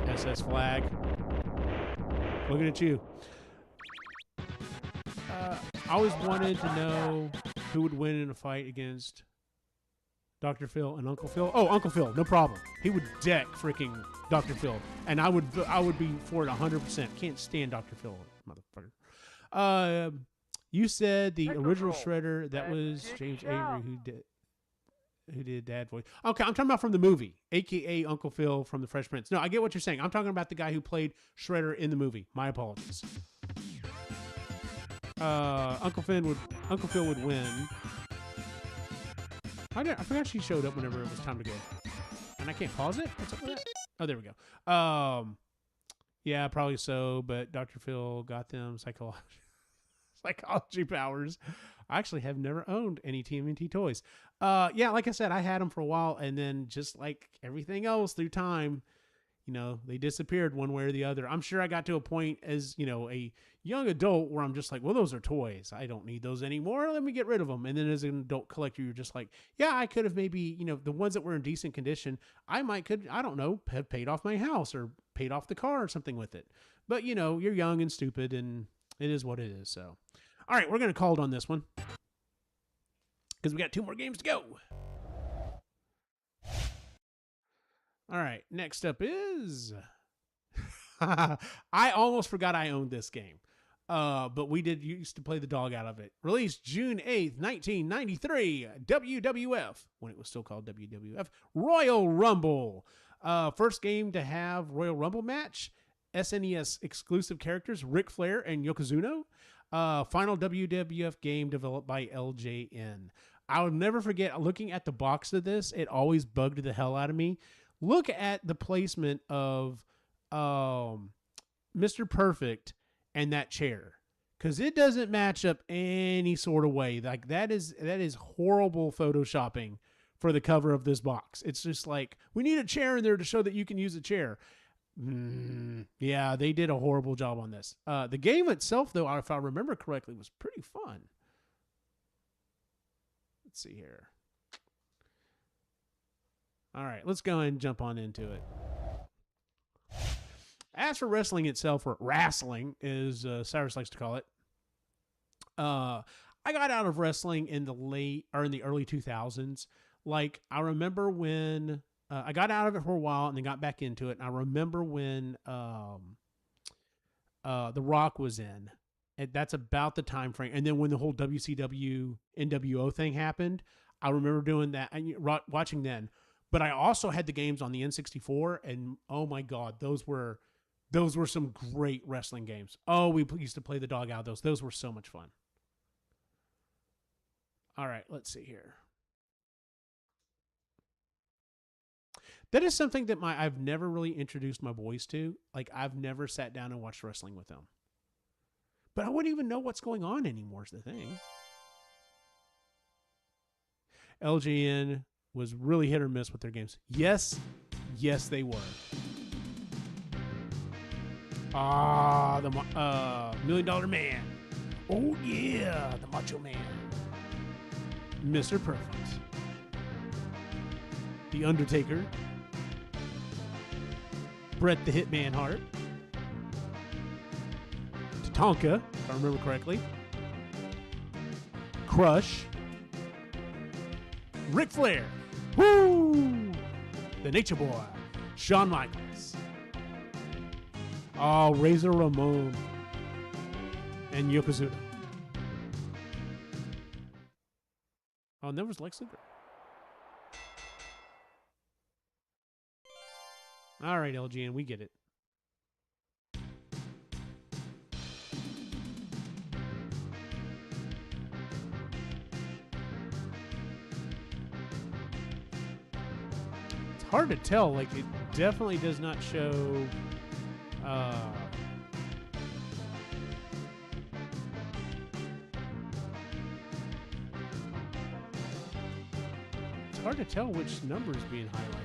SS Flag. Looking at you. I always wanted to know who would win in a fight against Dr. Phil and Uncle Phil. Oh, Uncle Phil, no problem. He would deck freaking Dr. Phil, and I would be for it 100%. Can't stand Dr. Phil, motherfucker. You said the original Shredder, that was James Avery who did Dad voice. Okay, I'm talking about from the movie, aka Uncle Phil from The Fresh Prince. No, I get what you're saying. I'm talking about the guy who played Shredder in the movie. My apologies. Uncle Phil would win. I forgot she showed up whenever it was time to go. And I can't pause it? What's up with that? Oh, there we go. Yeah, probably so, but Dr. Phil got them psychology powers. I actually have never owned any TMNT toys. Yeah, like I said, I had them for a while, and then just like everything else through time, you know, they disappeared one way or the other. I'm sure I got to a point as, you know, a young adult where I'm just like, well, those are toys. I don't need those anymore. Let me get rid of them. And then as an adult collector, you're just like, yeah, I could have maybe, you know, the ones that were in decent condition, I don't know, have paid off my house or paid off the car or something with it. But, you know, you're young and stupid, and it is what it is. So, all right, we're going to call it on this one because we got 2 more games to go. All right, next up is... I almost forgot I owned this game. But we used to play the dog out of it. Released June 8th, 1993. WWF, when it was still called WWF, Royal Rumble. First game to have Royal Rumble match. SNES exclusive characters, Ric Flair and Yokozuna. Final WWF game developed by LJN. I'll never forget looking at the box of this. It always bugged the hell out of me. Look at the placement of Mr. Perfect and that chair, because it doesn't match up any sort of way. Like that is horrible photoshopping for the cover of this box. It's just like, we need a chair in there to show that you can use a chair. Yeah, they did a horrible job on this. The game itself, though, if I remember correctly, was pretty fun. Let's see here. All right, let's go and jump on into it. As for wrestling itself, or wrestling, as Cyrus likes to call it, I got out of wrestling in the early 2000s. Like, I remember when I got out of it for a while and then got back into it. And I remember when The Rock was in. And that's about the time frame. And then when the whole WCW NWO thing happened, I remember doing that and watching then. But I also had the games on the N64, and oh my God, those were some great wrestling games. Oh, we used to play the dog out of those. Those were so much fun. All right, let's see here. That is something that I've never really introduced my boys to. Like, I've never sat down and watched wrestling with them. But I wouldn't even know what's going on anymore is the thing. LGN was really hit or miss with their games. Yes, they were. The $1 Million Man. Oh yeah, the Macho Man. Mr. Perfect. The Undertaker. Bret the Hitman Hart. Tatanka, if I remember correctly. Crush. Ric Flair. Woo! The Nature Boy. Shawn Michaels. Oh, Razor Ramon. And Yokozuna. Oh, and there was Lex Luger. All right, LGN, we get it. hard to tell. Like, it definitely does not show. It's hard to tell which number is being highlighted.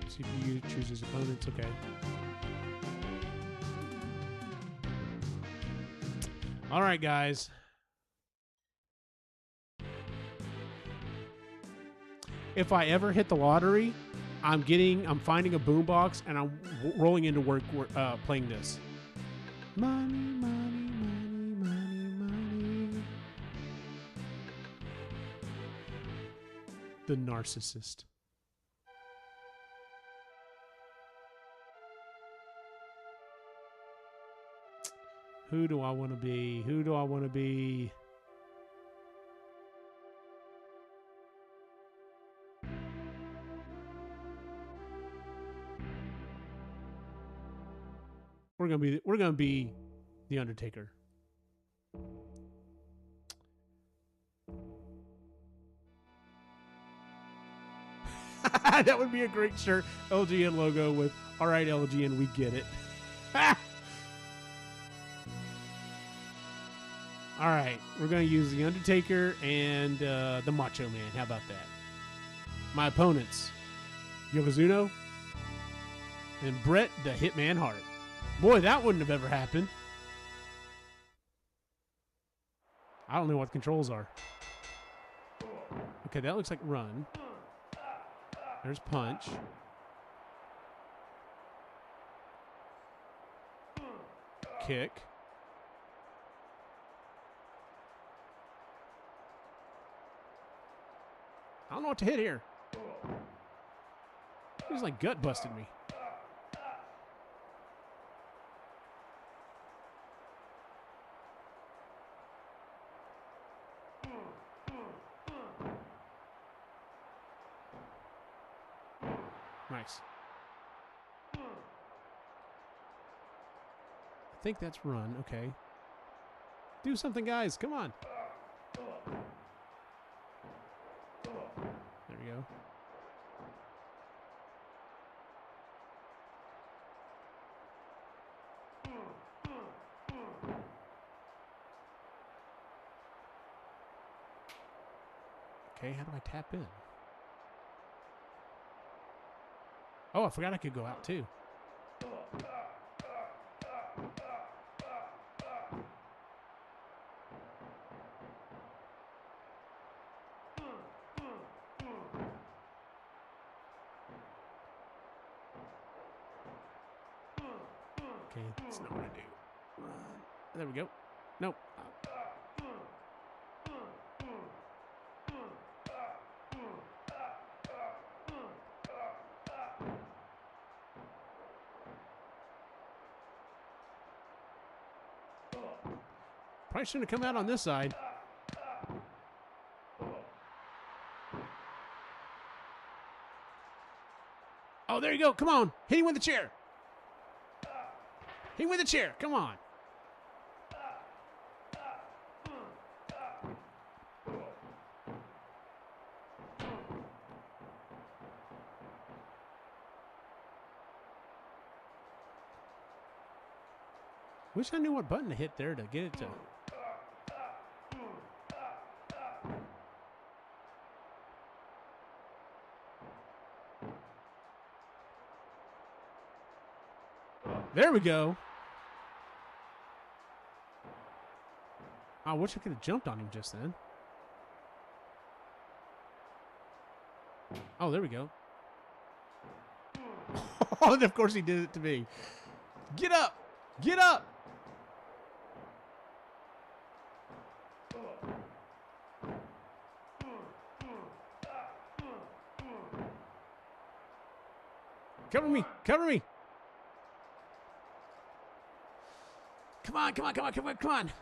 CPU chooses opponents. Okay. All right, guys. If I ever hit the lottery, I'm finding a boombox and I'm rolling into work playing this. Money, money, money, money, money. The narcissist. Who do I want to be? Who do I want to be? We're gonna be the Undertaker. That would be a great shirt. LGN logo with all right, LGN, we get it. All right, we're going to use the Undertaker and the Macho Man. How about that? My opponents, Yokozuna and Bret the Hitman Hart. Boy, that wouldn't have ever happened. I don't know what the controls are. Okay, that looks like run. There's punch. Kick. I don't know what to hit here. He's like gut busted me. Nice. I think that's run. Okay. Do something, guys. Come on. There we go. Okay, how do I tap in? Oh, I forgot I could go out too. Okay, that's not what I do. Run. There we go. Nope. Probably shouldn't have come out on this side. Oh, there you go. Come on. Hit him with the chair. Hit him with the chair. Come on. Wish I knew what button to hit there to get it to. There we go. I wish I could have jumped on him just then. Oh, there we go. Oh, and of course he did it to me. Get up! Get up! Cover me! Cover me! Come on, come on, come on, come on, come on.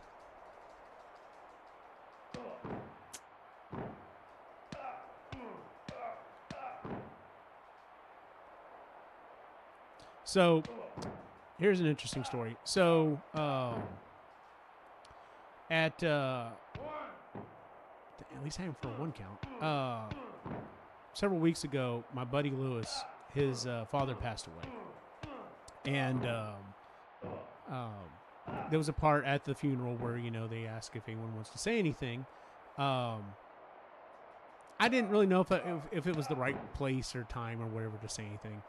So, here's an interesting story. So, at least I had him for a 1 count. Several weeks ago, my buddy Lewis, his father passed away. And there was a part at the funeral where, you know, they ask if anyone wants to say anything. I didn't really know if it was the right place or time or whatever to say anything.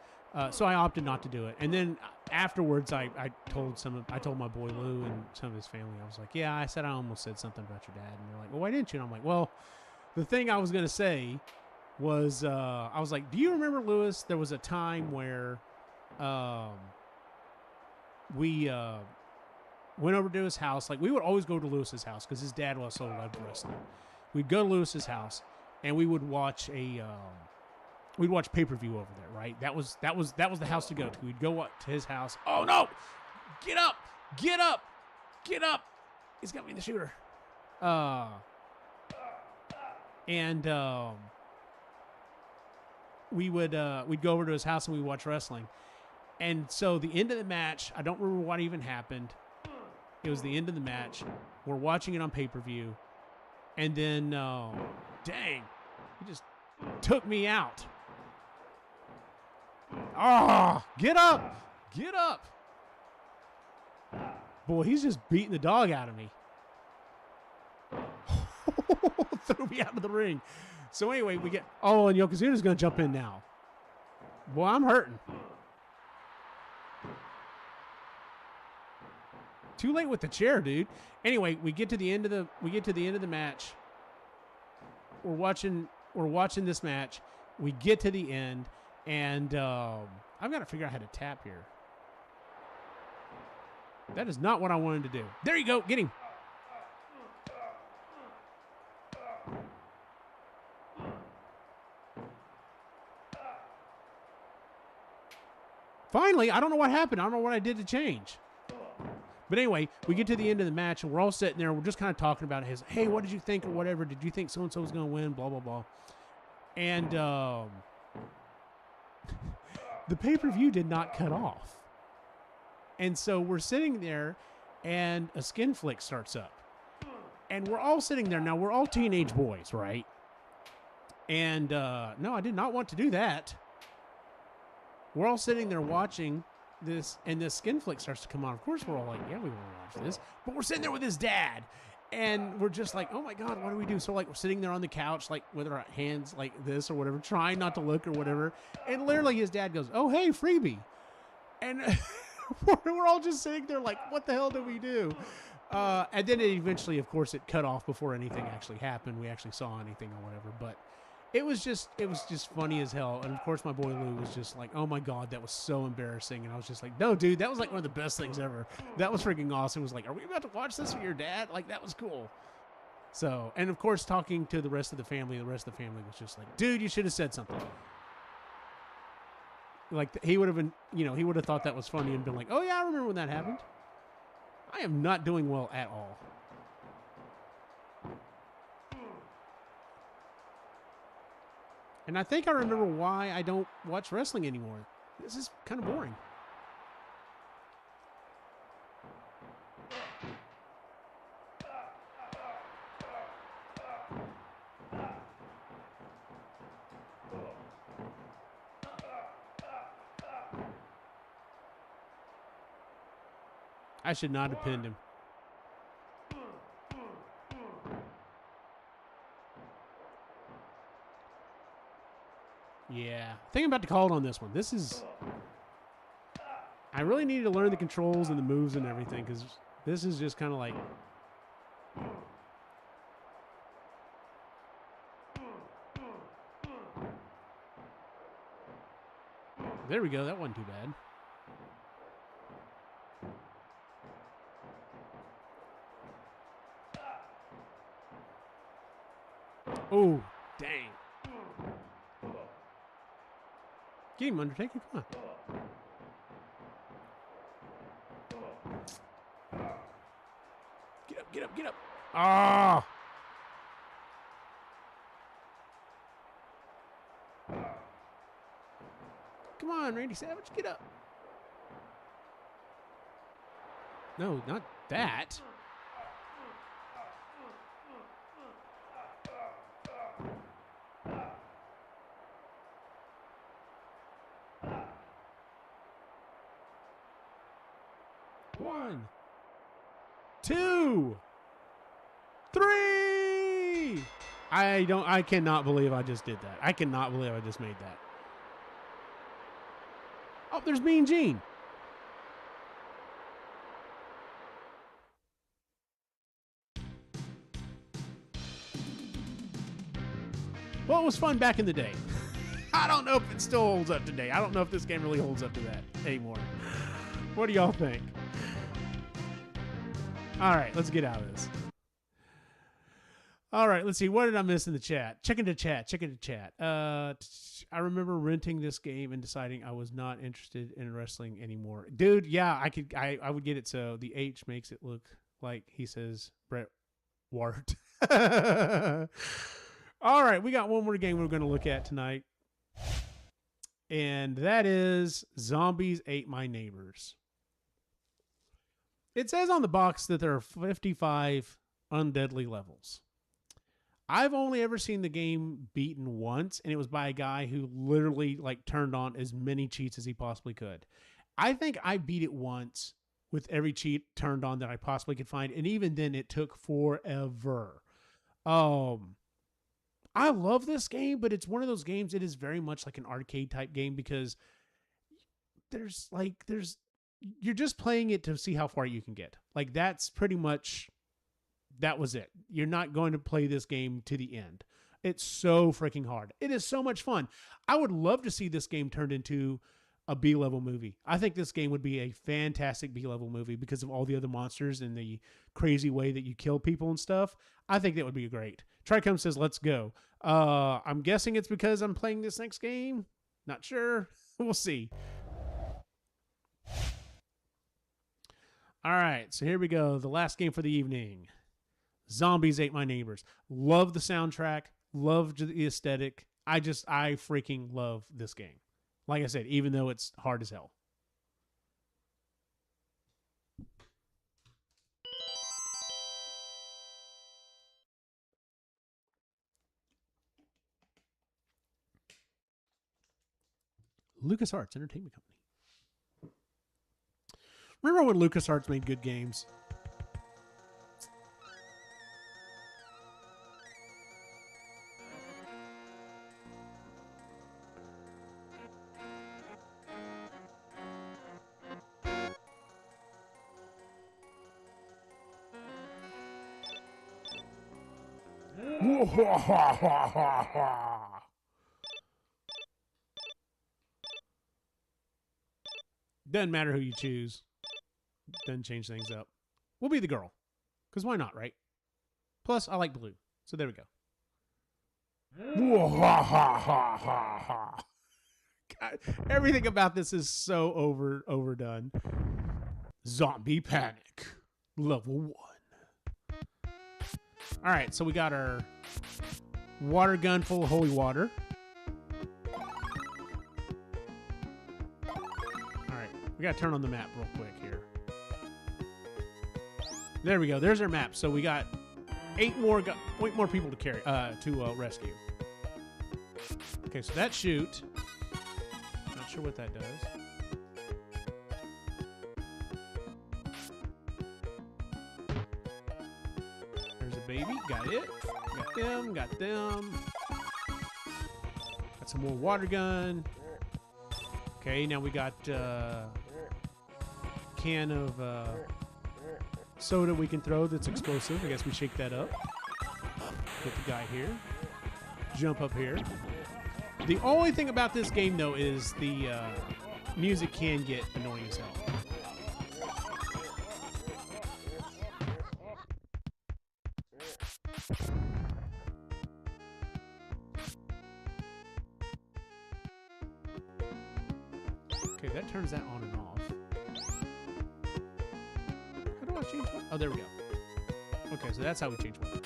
So I opted not to do it. And then afterwards, I told my boy Lou and some of his family, I was like, yeah, I said I almost said something about your dad. And they're like, well, why didn't you? And I'm like, well, the thing I was going to say was, I was like, do you remember, Lewis, there was a time where we went over to his house. Like, we would always go to Lewis's house because his dad also loved wrestling. We'd go to Lewis's house and we would watch we'd watch pay-per-view over there, right? That was the house to go to. We'd go up to his house. Oh no! Get up! Get up! Get up! He's got me in the shooter. We'd go over to his house and we'd watch wrestling. And so the end of the match, I don't remember what even happened. It was the end of the match. We're watching it on pay-per-view. And then, dang, he just took me out. Oh, get up! Get up! Boy, he's just beating the dog out of me. Threw me out of the ring. So anyway, we get... Oh, and Yokozuna's going to jump in now. Boy, I'm hurting. Too late with the chair, dude. Anyway, we get to the end of the match. We're watching this match. We get to the end, and I've got to figure out how to tap here. That is not what I wanted to do. There you go. Get him. Finally, I don't know what happened. I don't know what I did to change. But anyway, we get to the end of the match, and we're all sitting there. We're just kind of talking about it. Hey, what did you think or whatever? Did you think so-and-so was going to win? Blah, blah, blah. And the pay-per-view did not cut off. And so we're sitting there, and a skin flick starts up. And we're all sitting there. Now, we're all teenage boys, right? And no, I did not want to do that. We're all sitting there watching this, and this skin flick starts to come on. Of course, we're all like, yeah, we want to watch this. But we're sitting there with his dad, and we're just like, oh, my God, what do we do? So, like, we're sitting there on the couch, like, with our hands like this or whatever, trying not to look or whatever. And literally his dad goes, oh, hey, freebie. And we're all just sitting there like, what the hell do we do? And then it eventually, of course, it cut off before anything actually happened. We actually saw anything or whatever. But it was just funny as hell. And of course, my boy Lou was just like, oh my God, that was so embarrassing. And I was just like, no, dude, that was like one of the best things ever. That was freaking awesome. It was like, are we about to watch this with your dad? Like, that was cool. So, and of course, talking to the rest of the family was just like, dude, you should have said something. Like, he would have been, he would have thought that was funny and been like, oh yeah, I remember when that happened. I am not doing well at all. And I think I remember why I don't watch wrestling anymore. This is kind of boring. I should not have pinned him. Yeah, I think I'm about to call it on this one. I really needed to learn the controls and the moves and everything, because this is just kind of like... There we go, that wasn't too bad. Oh, dang. Get him, Undertaker. Come on. Get up, get up, get up. Ah! Come on, Randy Savage, get up. No, not that. 1, 2, 3. I cannot believe I just did that. I cannot believe I just made that. Oh, there's Mean Gene. Well, it was fun back in the day. I don't know if it still holds up today. I don't know if this game really holds up to that anymore. What do y'all think? All right, let's get out of this. All right, let's see. What did I miss in the chat? Check into chat. I remember renting this game and deciding I was not interested in wrestling anymore. Dude, yeah, I would get it. So the H makes it look like he says Bret Wart. All right, we got one more game we're going to look at tonight. And that is Zombies Ate My Neighbors. It says on the box that there are 55 undeadly levels. I've only ever seen the game beaten once, and it was by a guy who literally turned on as many cheats as he possibly could. I think I beat it once with every cheat turned on that I possibly could find, and even then it took forever. I love this game, but it's one of those games, it is very much like an arcade type game because you're just playing it to see how far you can get. That's pretty much, that was it. You're not going to play this game to the end. It's so freaking hard. It is so much fun. I would love to see this game turned into a B-level movie. I think this game would be a fantastic B-level movie because of all the other monsters and the crazy way that you kill people and stuff. I think that would be great. Tricom says, let's go. I'm guessing it's because I'm playing this next game. Not sure. We'll see. All right, so here we go. The last game for the evening. Zombies Ate My Neighbors. Love the soundtrack. Love the aesthetic. I freaking love this game. Like I said, even though it's hard as hell. LucasArts Entertainment Company. Remember when LucasArts made good games? Doesn't matter who you choose. Doesn't change things up. We'll be the girl. Because why not, right? Plus, I like blue. So there we go. God, everything about this is so overdone. Zombie Panic. Level 1. All right, so we got our water gun full of holy water. All right, we got to turn on the map real quick here. There we go. There's our map. So we got 8 more people to carry to rescue. Okay, so that shoot. Not sure what that does. Baby, got it. Got them. Got some more water gun. Okay, now we got can of soda we can throw that's explosive. I guess we shake that up. Get the guy here. Jump up here. The only thing about this game, though, is the music can get annoying as hell. Okay, that turns that on and off. How do I change one? Oh, there we go. Okay, so that's how we change one.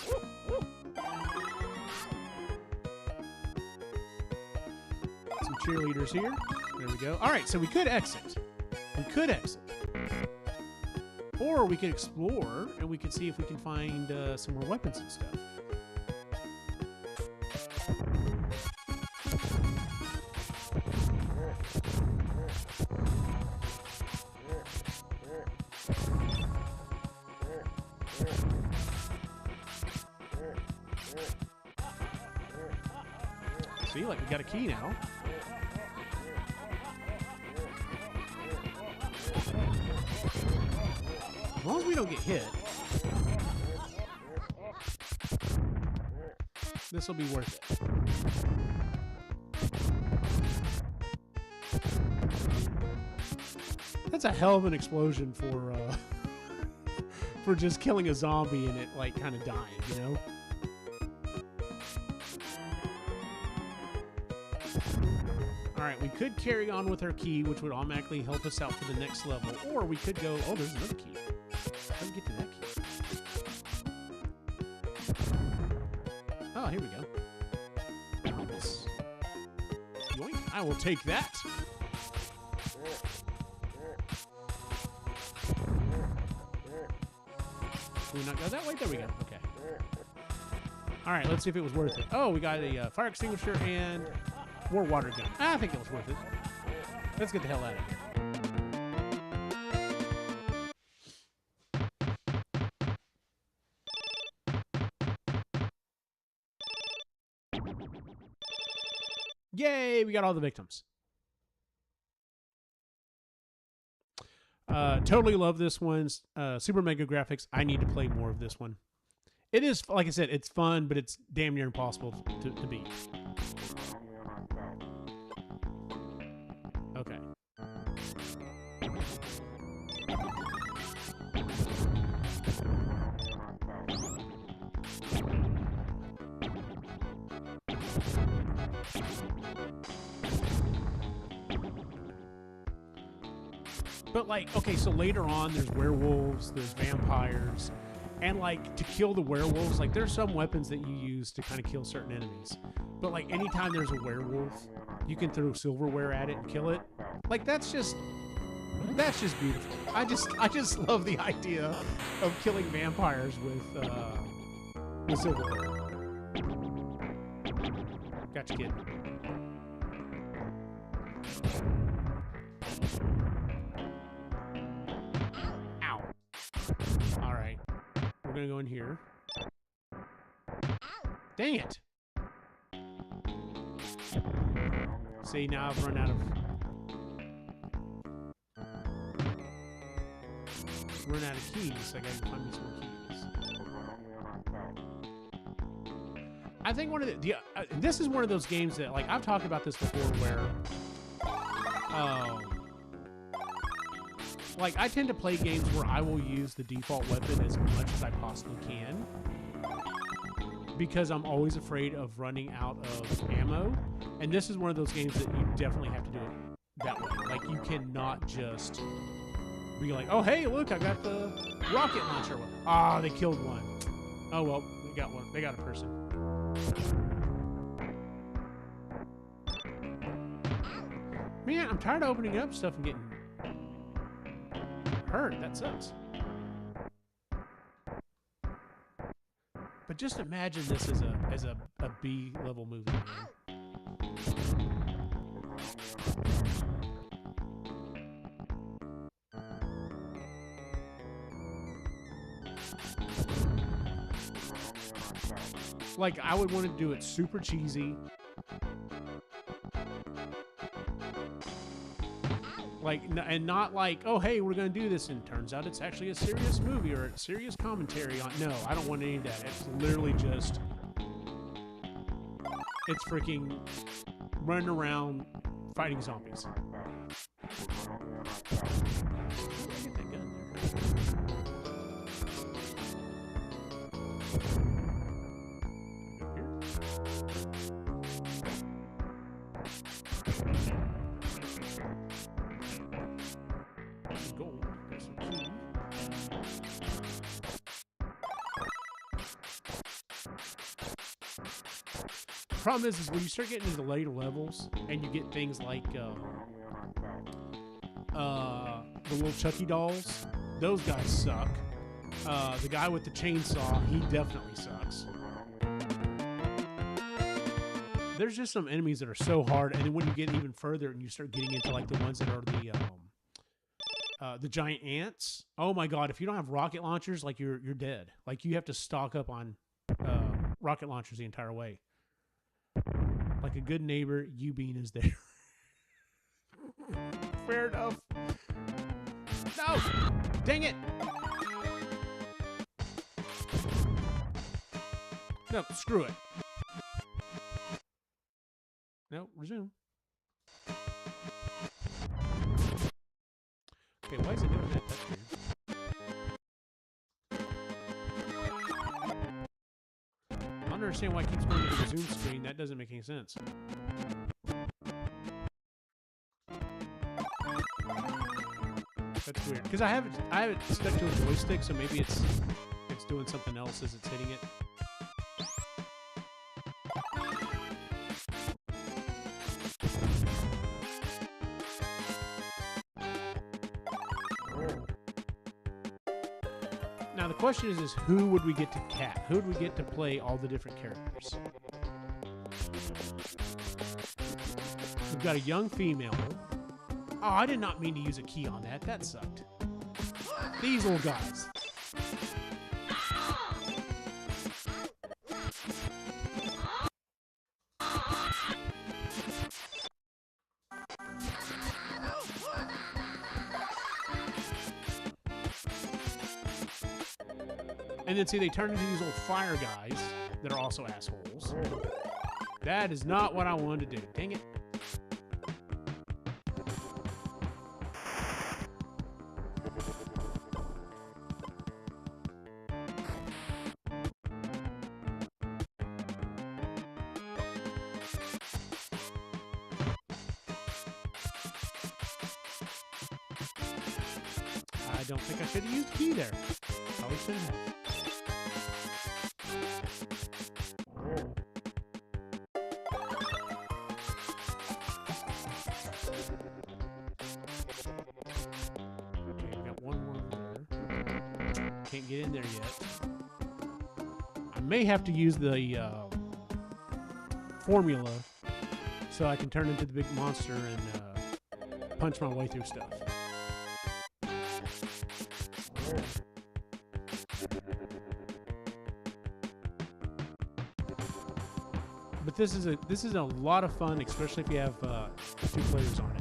Some cheerleaders here. There we go. All right, so we could exit. Or we could explore, and we could see if we can find some more weapons and stuff. See, like, we got a key now. As long as we don't get hit, this will be worth it. That's a hell of an explosion for for just killing a zombie and it like kind of dying, you know? All right, we could carry on with our key, which would automatically help us out for the next level, or we could go. Oh, there's another key. How do we get to that key? Oh, here we go. Yes. Yoink. I will take that. Can we not go that way? There we go. Okay. All right, let's see if it was worth it. Oh, we got a fire extinguisher and more water gun. I think it was worth it. Let's get the hell out of here. Yay, we got all the victims. Totally love this one. Super mega graphics. I need to play more of this one. It is, like I said, it's fun, but it's damn near impossible to beat. Okay. But like, okay, so later on there's werewolves, there's vampires, and like to kill the werewolves, like there's some weapons that you use to kind of kill certain enemies. But like anytime there's a werewolf, you can throw silverware at it and kill it. Like that's just beautiful. I just love the idea of killing vampires with silverware. Gotcha, kid. Ow. All right. We're going to go in here. Dang it. See, now I've run out of keys. I gotta find me some more keys. I think one of the this is one of those games that, like, I've talked about this before, where like I tend to play games where I will use the default weapon as much as I possibly can, because I'm always afraid of running out of ammo. And this is one of those games that you definitely have to do it that way. Like, you cannot just be like, oh, hey, look, I got the rocket launcher one. Ah, they killed one. Oh, well, they got one. They got a person. Man, I'm tired of opening up stuff and getting hurt. That sucks. But just imagine this as a B level movie, man. Like, I would want to do it super cheesy. Like, and not like, oh, hey, we're going to do this, and it turns out it's actually a serious movie or a serious commentary on. No, I don't want any of that. It's literally just, it's freaking running around fighting zombies. Get that gun there. Gold. There's some key. The problem is when you start getting into later levels and you get things like the little Chucky dolls, those guys suck. The guy with the chainsaw, he definitely sucks. There's just some enemies that are so hard, and then when you get even further and you start getting into like the ones that are the giant ants. Oh my god! If you don't have rocket launchers, like you're dead. Like you have to stock up on rocket launchers the entire way. Like a good neighbor, Bean is there. Fair enough. No! Dang it! No, screw it. No, resume. Okay, why is it doing that? That's weird. I don't understand why it keeps going to the resume screen. That doesn't make any sense. That's weird. Because I have it stuck to a joystick, so maybe it's doing something else as it's hitting it. Now the question is who would we get to cat? Who would we get to play all the different characters? We've got a young female. Oh, I did not mean to use a key on that. That sucked. These little guys. And then see, they turn into these little fire guys that are also assholes. That is not what I wanted to do. Dang it. I don't think I should have used key there. Probably shouldn't have. Okay, we got one more there. Can't get in there yet. I may have to use the formula so I can turn into the big monster and punch my way through stuff. But this is a lot of fun, especially if you have 2 players on it.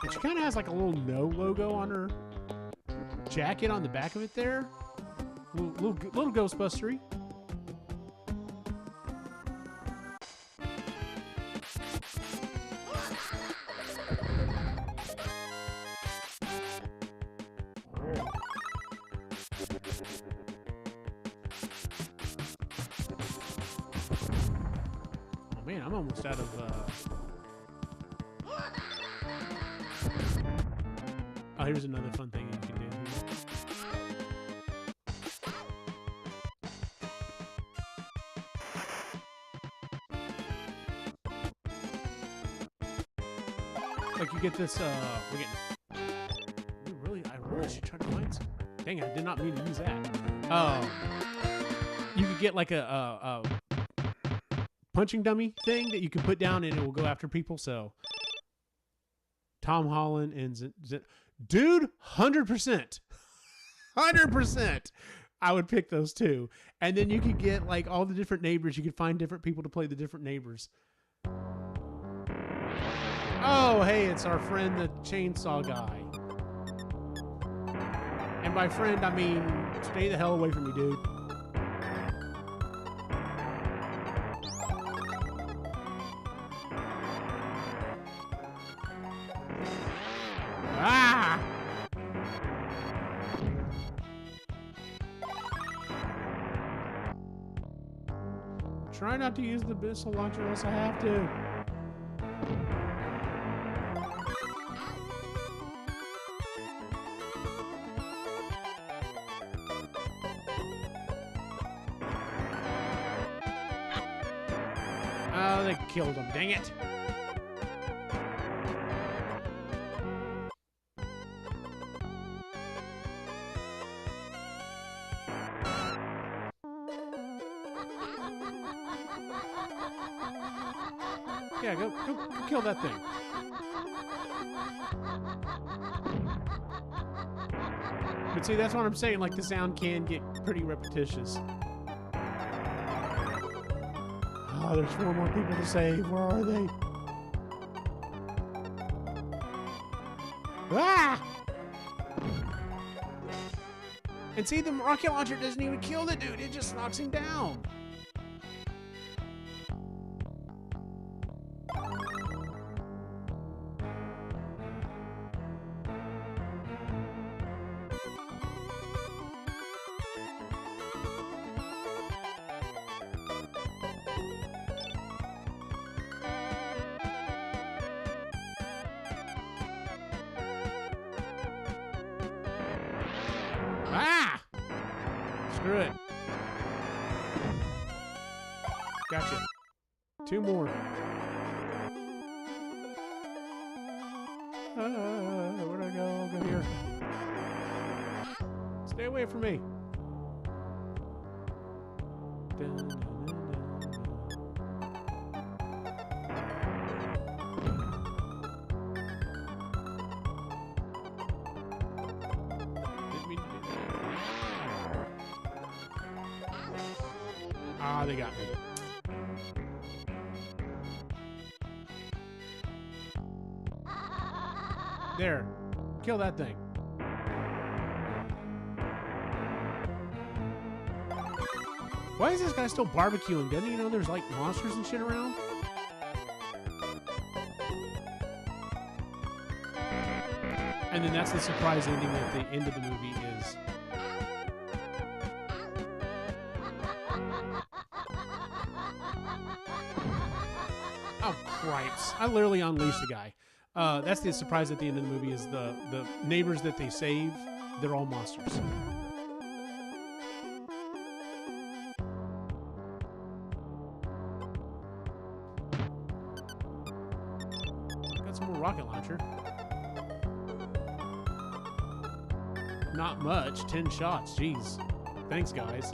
And she kind of has like a little no logo on her jacket on the back of it there. Little Ghostbustery. Oh man, I'm almost out of... Oh, here's another fun thing you can do here. Like you get this, we're getting... I really should try to find some. Dang, I did not mean to use that. You could get like a punching dummy thing that you can put down and it will go after people, so... Tom Holland and dude, 100%. 100%. I would pick those two. And then you could get like all the different neighbors. You could find different people to play the different neighbors. Oh, hey, it's our friend, the chainsaw guy. And by friend, I mean, stay the hell away from me, dude. Ah! Try not to use the missile launcher unless I have to. Oh, they killed him. Dang it. Yeah, go kill that thing. But see, that's what I'm saying. Like, the sound can get pretty repetitious. Oh, there's 4 more people to save. Where are they? Ah! And see, the rocket launcher doesn't even kill the dude. It just knocks him down. Ah! Screw it. Gotcha. 2 more. Where'd I go? I'll go here. Stay away from me. Dun, dun, dun, dun. Didn't mean to do that. Ah, they got me. There. Kill that thing. Why is this guy still barbecuing? Doesn't he know there's like monsters and shit around? And then that's the surprise ending at the end of the movie is... Oh, cripes. I literally unleashed the guy. That's the surprise at the end of the movie is the neighbors that they save, they're all monsters. Got some more rocket launcher. Not much. 10 shots. Jeez. Thanks, guys.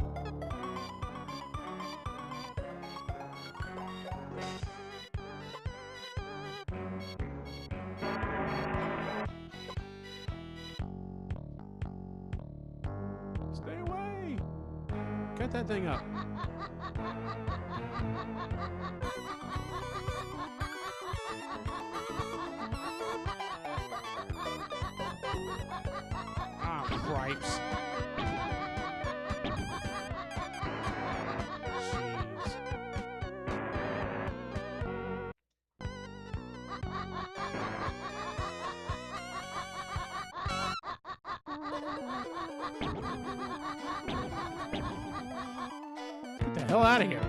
Stay away! Cut that thing up. Ah, cripes. Jeez. Get the hell out of here.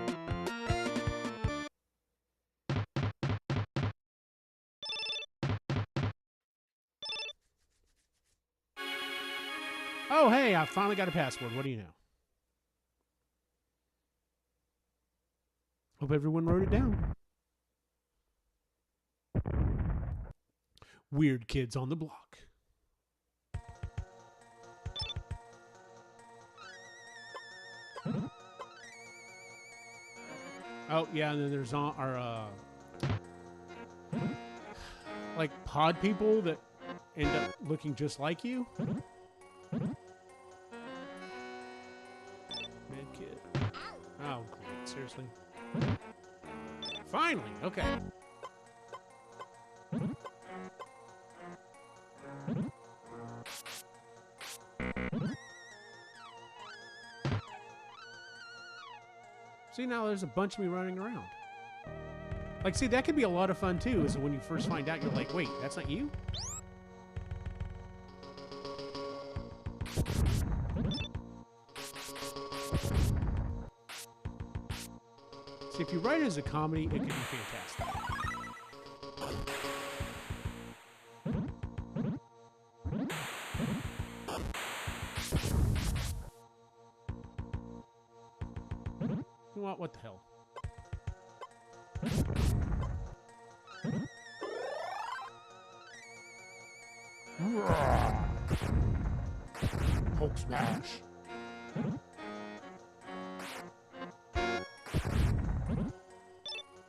Oh, hey, I finally got a password. What do you know? Hope everyone wrote it down. Weird kids on the block. Oh, yeah, and then there's our, like, pod people that end up looking just like you. Medkit. Oh, great. Seriously? Finally! Okay. See, now there's a bunch of me running around. Like, see, that could be a lot of fun, too, is when you first find out, you're like, wait, that's not you? See, if you write it as a comedy, it could be fantastic. What the hell? Hulk smash.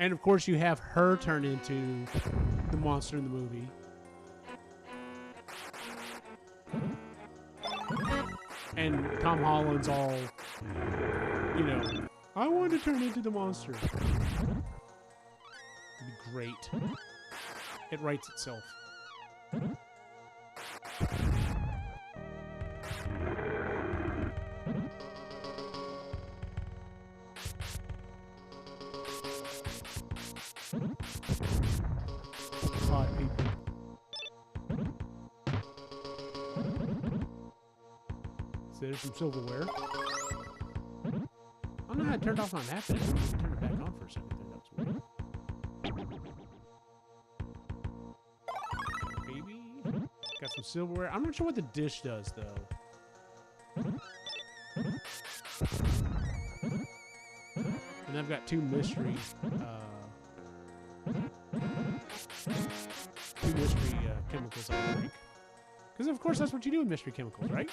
And of course, you have her turn into the monster in the movie. And Tom Holland's all, you know, I want to turn into the monster. It'd be great. It writes itself. Odd people. So there's some silverware. I don't know how I turned off my map. I turn it back on for a second. That was weird. Baby. Got some silverware. I'm not sure what the dish does, though. And I've got two mystery chemicals I drink. Because, of course, that's what you do with mystery chemicals, right?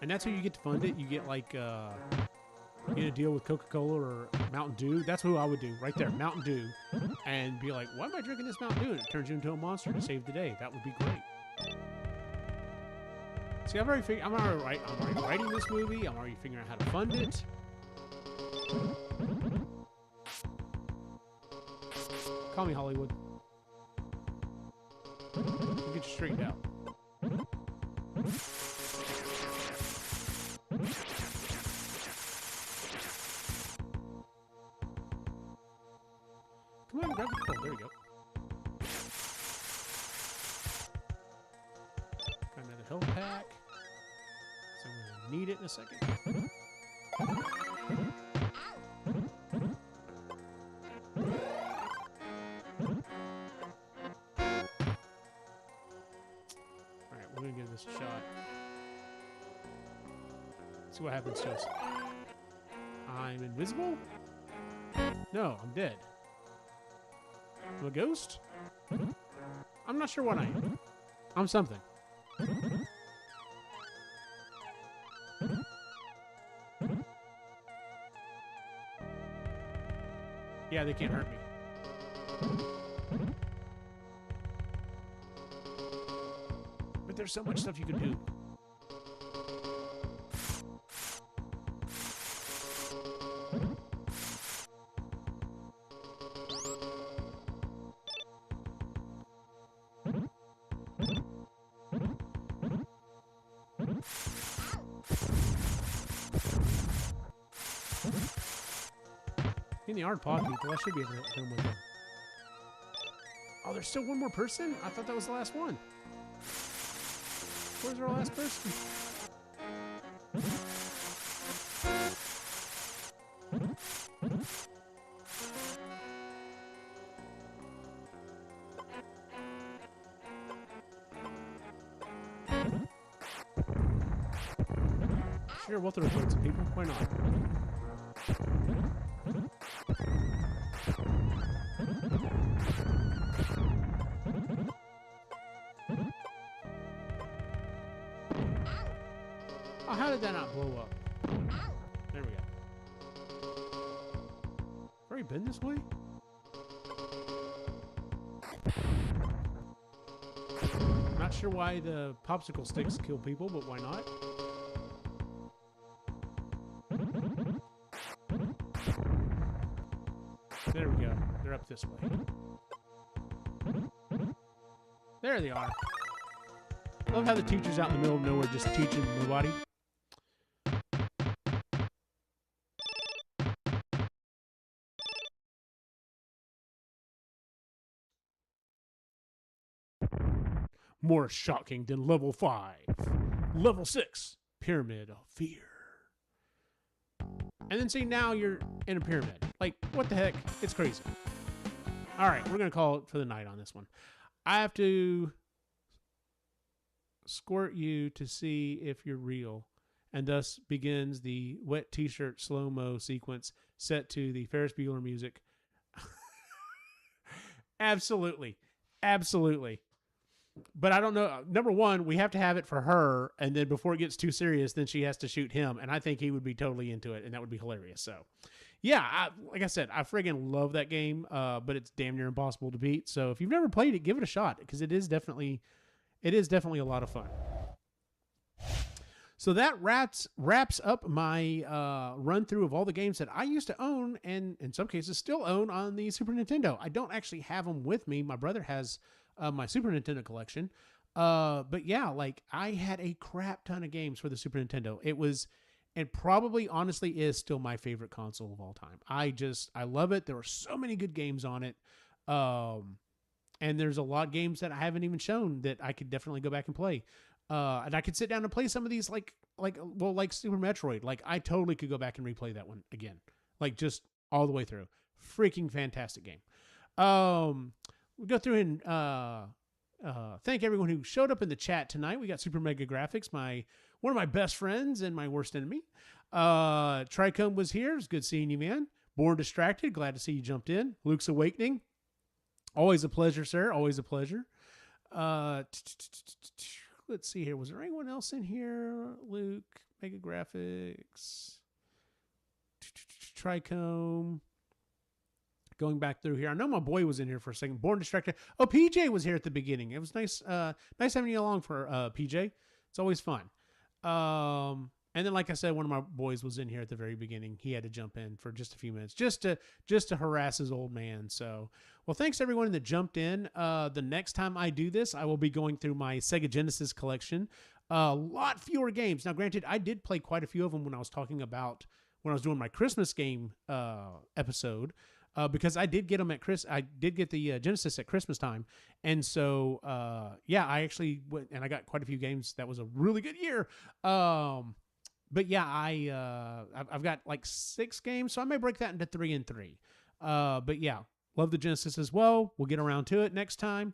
And that's how you get to fund it. You get, like, you get a deal with Coca-Cola or Mountain Dew. That's who I would do right there, Mountain Dew. And be like, why am I drinking this Mountain Dew? And it turns you into a monster to save the day. That would be great. See, I'm already writing this movie. I'm already figuring out how to fund it. Call me Hollywood. We'll get you straightened out. Come on, grab the pole. There we go. Got another health pack. So I'm going to need it in a second. Alright, we're going to give this a shot. See what happens to us. I'm invisible? No, I'm dead. I'm a ghost? I'm not sure what I am. I'm something. Yeah, they can't hurt me. But there's so much stuff you can do. In the Art Pod people, I should be able to hit them with them. Oh, there's still one more person? I thought that was the last one. Where's our last person? Sure, we'll throw some people. Why not? Oh, how did that not blow up? There we go. Already been this way? Not sure why the popsicle sticks kill people, but why not? There we go. They're up this way. There they are. Love how the teacher's out in the middle of nowhere just teaching nobody. More shocking than level 5. Level 6. Pyramid of Fear. And then see, now you're in a pyramid. Like, what the heck? It's crazy. All right, we're going to call it for the night on this one. I have to squirt you to see if you're real. And thus begins the wet t-shirt slow-mo sequence set to the Ferris Bueller music. Absolutely. Absolutely. But I don't know. Number one, we have to have it for her, and then before it gets too serious, then she has to shoot him, and I think he would be totally into it, and that would be hilarious. So, yeah, like I said, I friggin' love that game, but it's damn near impossible to beat. So if you've never played it, give it a shot because it is definitely a lot of fun. So that wraps up my run through of all the games that I used to own, and in some cases still own on the Super Nintendo. I don't actually have them with me. My brother has my Super Nintendo collection. But yeah, like I had a crap ton of games for the Super Nintendo. It was, and probably honestly is still my favorite console of all time. I love it. There were so many good games on it. And there's a lot of games that I haven't even shown that I could definitely go back and play. And I could sit down and play some of these like Super Metroid. Like I totally could go back and replay that one again. Like just all the way through. Freaking fantastic game. We'll go through and thank everyone who showed up in the chat tonight. We got Super Mega Graphics, one of my best friends and my worst enemy. Tricombe was here. It's good seeing you, man. Born Distracted, glad to see you jumped in. Luke's Awakening, always a pleasure, sir. Always a pleasure. Let's see here. Was there anyone else in here? Luke, Mega Graphics, Tricombe. Going back through here. I know my boy was in here for a second. Born Distracted. Oh, PJ was here at the beginning. It was nice nice having you along for PJ. It's always fun. And then, like I said, one of my boys was in here at the very beginning. He had to jump in for just a few minutes just to harass his old man. So, well, thanks everyone that jumped in. The next time I do this, I will be going through my Sega Genesis collection. A lot fewer games. Now, granted, I did play quite a few of them when I was doing my Christmas game episode. Because I did get them I did get the Genesis at Christmas time. And so, yeah, I actually went and I got quite a few games. That was a really good year. But yeah, I've got like 6 games, so I may break that into 3 and 3. But yeah, love the Genesis as well. We'll get around to it next time.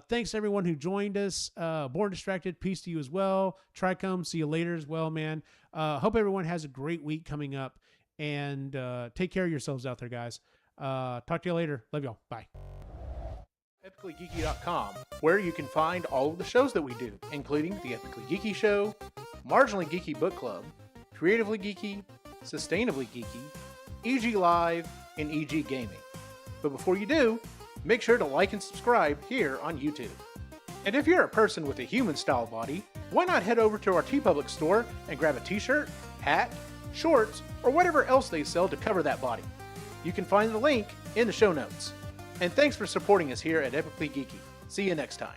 Thanks everyone who joined us. Born Distracted, peace to you as well. Tricombe, see you later as well, man. Hope everyone has a great week coming up, and take care of yourselves out there, guys. Talk to you later. Love y'all. Bye. EpicallyGeeky.com, where you can find all of the shows that we do, including the Epically Geeky Show, Marginally Geeky Book Club, Creatively Geeky, Sustainably Geeky, EG Live, and EG Gaming. But before you do, make sure to like and subscribe here on YouTube. And if you're a person with a human-style body, why not head over to our TeePublic store and grab a t-shirt, hat, shorts, or whatever else they sell to cover that body. You can find the link in the show notes. And thanks for supporting us here at Epically Geeky. See you next time.